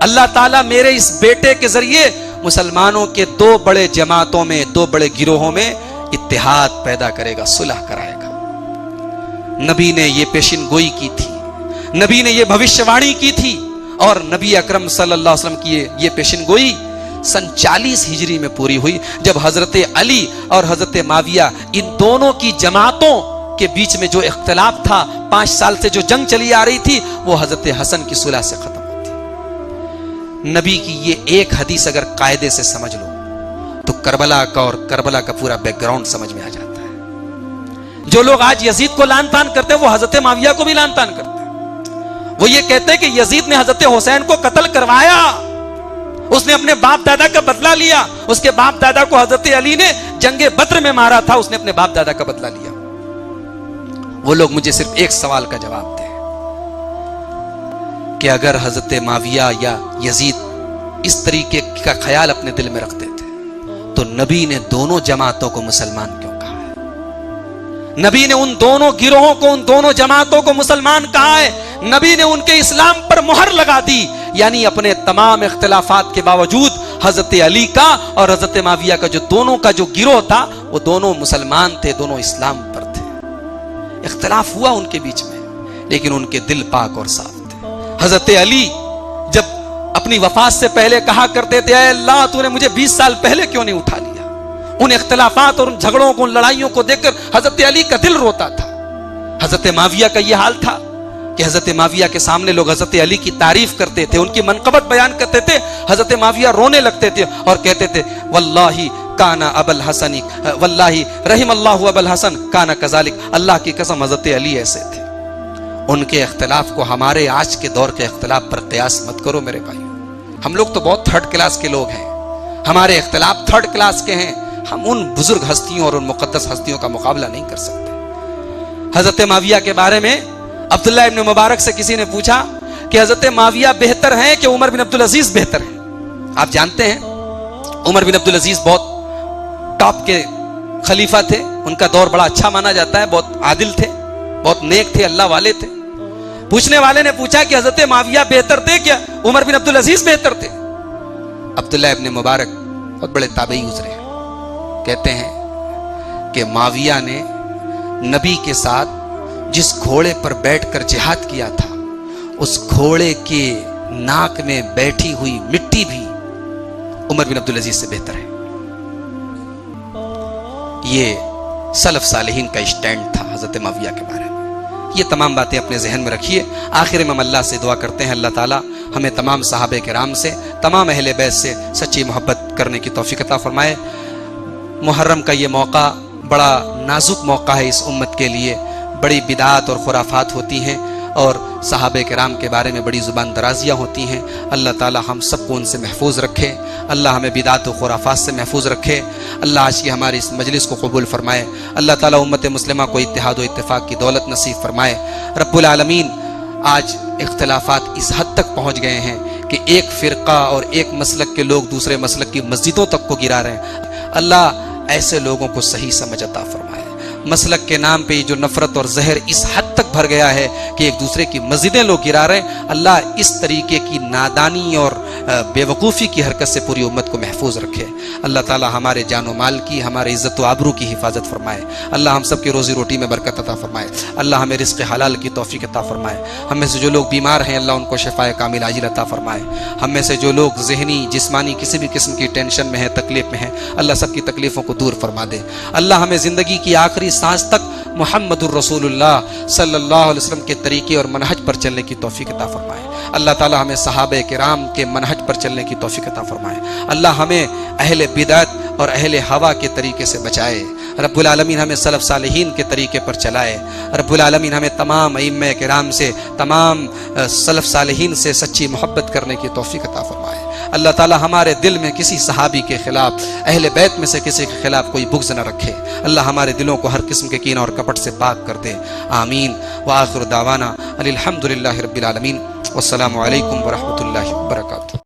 اللہ تعالیٰ میرے اس بیٹے کے ذریعے مسلمانوں کے دو بڑے جماعتوں میں، دو بڑے گروہوں میں اتحاد پیدا کرے گا، صلح کرائے گا۔ نبی نے یہ پیشن گوئی کی تھی، نبی نے یہ بھوشیوانی کی تھی، اور نبی اکرم صلی اللہ علیہ وسلم کی یہ پیشن گوئی سن 40 ہجری میں پوری ہوئی، جب حضرت علی اور حضرت معاویہ ان دونوں کی جماعتوں کے بیچ میں جو اختلاف تھا، 5 سال سے جو جنگ چلی آ رہی تھی، وہ حضرت حسن کی صلح سے ختم ہوتی۔ نبی کی یہ ایک حدیث اگر قاعدے سے سمجھ لو تو کربلا کا پورا بیک گراؤنڈ سمجھ میں آ جاتا ہے۔ جو لوگ آج یزید کو لعن طعن کرتے ہیں، وہ حضرت معاویہ کو بھی لعن طعن کرتے ہیں۔ وہ یہ کہتے ہیں کہ یزید نے حضرت حسین کو قتل کروایا، اس نے اپنے باپ دادا کا بدلہ لیا، اس کے باپ دادا کو حضرت علی نے جنگ بدر میں مارا تھا، اس نے اپنے باپ دادا کا بدلہ لیا۔ وہ لوگ مجھے صرف ایک سوال کا جواب دیں کہ اگر حضرت معاویہ یا یزید اس طریقے کا خیال اپنے دل میں رکھتے تھے تو نبی نے دونوں جماعتوں کو مسلمان کیوں کہا ہے؟ نبی نے ان دونوں گروہوں کو، ان دونوں جماعتوں کو مسلمان کہا ہے، نبی نے ان کے اسلام پر مہر لگا دی، یعنی اپنے تمام اختلافات کے باوجود حضرت علی کا اور حضرت معاویہ کا دونوں کا جو گروہ تھا، وہ دونوں مسلمان تھے، دونوں اسلام پر تھے۔ اختلاف ہوا ان کے بیچ میں، لیکن ان کے دل پاک اور صاف تھے۔ حضرت علی جب اپنی وفات سے پہلے کہا کرتے تھے اے اللہ تو نے مجھے 20 سال پہلے کیوں نہیں اٹھا لیا؟ ان اختلافات اور ان جھگڑوں کو، ان لڑائیوں کو دیکھ کر حضرت علی کا دل روتا تھا۔ حضرت معاویہ کا یہ حال تھا کہ حضرت معاویہ کے سامنے لوگ حضرت علی کی تعریف کرتے تھے، ان کی منقبت بیان کرتے تھے، حضرت معاویہ رونے لگتے تھے اور کہتے تھے واللہ کانا ابا الحسن، واللہ رحم اللہ ابا الحسن کانا کذالک، اللہ کی قسم حضرت علی ایسے تھے۔ ان کے اختلاف کو ہمارے آج کے دور کے اختلاف پر قیاس مت کرو میرے بھائیو۔ ہم لوگ تو بہت تھرڈ کلاس کے لوگ ہیں، ہمارے اختلاف تھرڈ کلاس کے ہیں، ہم ان بزرگ ہستیوں اور ان مقدس ہستیوں کا مقابلہ نہیں کر سکتے۔ حضرت معاویہ کے بارے میں عبداللہ ابن مبارک سے کسی نے پوچھا کہ حضرت معاویہ بہتر ہیں کہ عمر بن عبدالعزیز بہتر ہیں؟ آپ جانتے ہیں عمر بن عبدالعزیز بہت ٹاپ کے خلیفہ تھے، ان کا دور بڑا اچھا مانا جاتا ہے، بہت عادل تھے، بہت نیک تھے، اللہ والے تھے۔ پوچھنے والے نے پوچھا کہ حضرت معاویہ بہتر تھے کیا عمر بن عبدالعزیز بہتر تھے؟ عبداللہ ابن مبارک بہت بڑے تابعی گزرے ہیں، کہتے ہیں کہ معاویہ نے نبی کے ساتھ جس گھوڑے پر بیٹھ کر جہاد کیا تھا، اس گھوڑے کے ناک میں بیٹھی ہوئی مٹی بھی عمر بن عبدالعزیز سے بہتر ہے۔ یہ سلف صالحین کا اسٹینڈ تھا حضرت معاویہ کے بارے میں۔ یہ تمام باتیں اپنے ذہن میں رکھیے۔ آخر میں ہم اللہ سے دعا کرتے ہیں اللہ تعالیٰ ہمیں تمام صحابہ کرام سے، تمام اہل بیت سے سچی محبت کرنے کی توفیق عطا فرمائے۔ محرم کا یہ موقع بڑا نازک موقع ہے اس امت کے لیے، بڑی بدعات اور خرافات ہوتی ہیں اور صحابہ کرام کے بارے میں بڑی زبان درازیاں ہوتی ہیں۔ اللہ تعالی ہم سب کو ان سے محفوظ رکھے، اللہ ہمیں بدعات و خرافات سے محفوظ رکھے، اللہ آج کی ہماری اس مجلس کو قبول فرمائے، اللہ تعالی امت مسلمہ کو اتحاد و اتفاق کی دولت نصیب فرمائے۔ رب العالمین آج اختلافات اس حد تک پہنچ گئے ہیں کہ ایک فرقہ اور ایک مسلک کے لوگ دوسرے مسلک کی مسجدوں تک کو گرا رہے ہیں۔ اللہ ایسے لوگوں کو صحیح سمجھ عطا فرمائے۔ مسلک کے نام پہ جو نفرت اور زہر اس حد تک بھر گیا ہے کہ ایک دوسرے کی مسجدیں لوگ گرا رہے ہیں، اللہ اس طریقے کی نادانی اور بے وقوفی کی حرکت سے پوری امت کو محفوظ رکھے۔ اللہ تعالی ہمارے جان و مال کی، ہمارے عزت و آبرو کی حفاظت فرمائے۔ اللہ ہم سب کی روزی روٹی میں برکت عطا فرمائے۔ اللہ ہمیں رزق حلال کی توفیق عطا فرمائے۔ ہم میں سے جو لوگ بیمار ہیں اللہ ان کو شفائے کامل عاجل عطا فرمائے۔ ہم میں سے جو لوگ ذہنی جسمانی کسی بھی قسم کی ٹینشن میں ہیں، تکلیف میں ہیں، اللہ سب کی تکلیفوں کو دور فرما دے۔ اللہ ہمیں زندگی کی آخری سانس تک محمد الرسول اللہ صلی اللہ علیہ وسلم کے طریقے اور منہج پر چلنے کی توفیق عطا فرمائے۔ اللہ تعالی ہمیں صحابہ کرام کے منہج پر چلنے کی توفیق عطا فرمائے۔ اللہ ہمیں اہل بدعت اور اہل ہوا کے طریقے سے بچائے۔ رب العالمین ہمیں سلف صالحین کے طریقے پر چلائے۔ رب العالمین ہمیں تمام ائمہ کرام سے، تمام سلف صالحین سے سچی محبت کرنے کی توفیق عطا فرمائے۔ اللہ تعالی ہمارے دل میں کسی صحابی کے خلاف، اہل بیت میں سے کسی کے خلاف کوئی بغض نہ رکھے، اللہ ہمارے دلوں کو ہر قسم کے کینہ اور کپٹ سے پاک کر دے، آمین۔ وآخر دعوانا الحمدللہ رب العالمین، والسلام علیکم ورحمۃ اللہ وبرکاتہ۔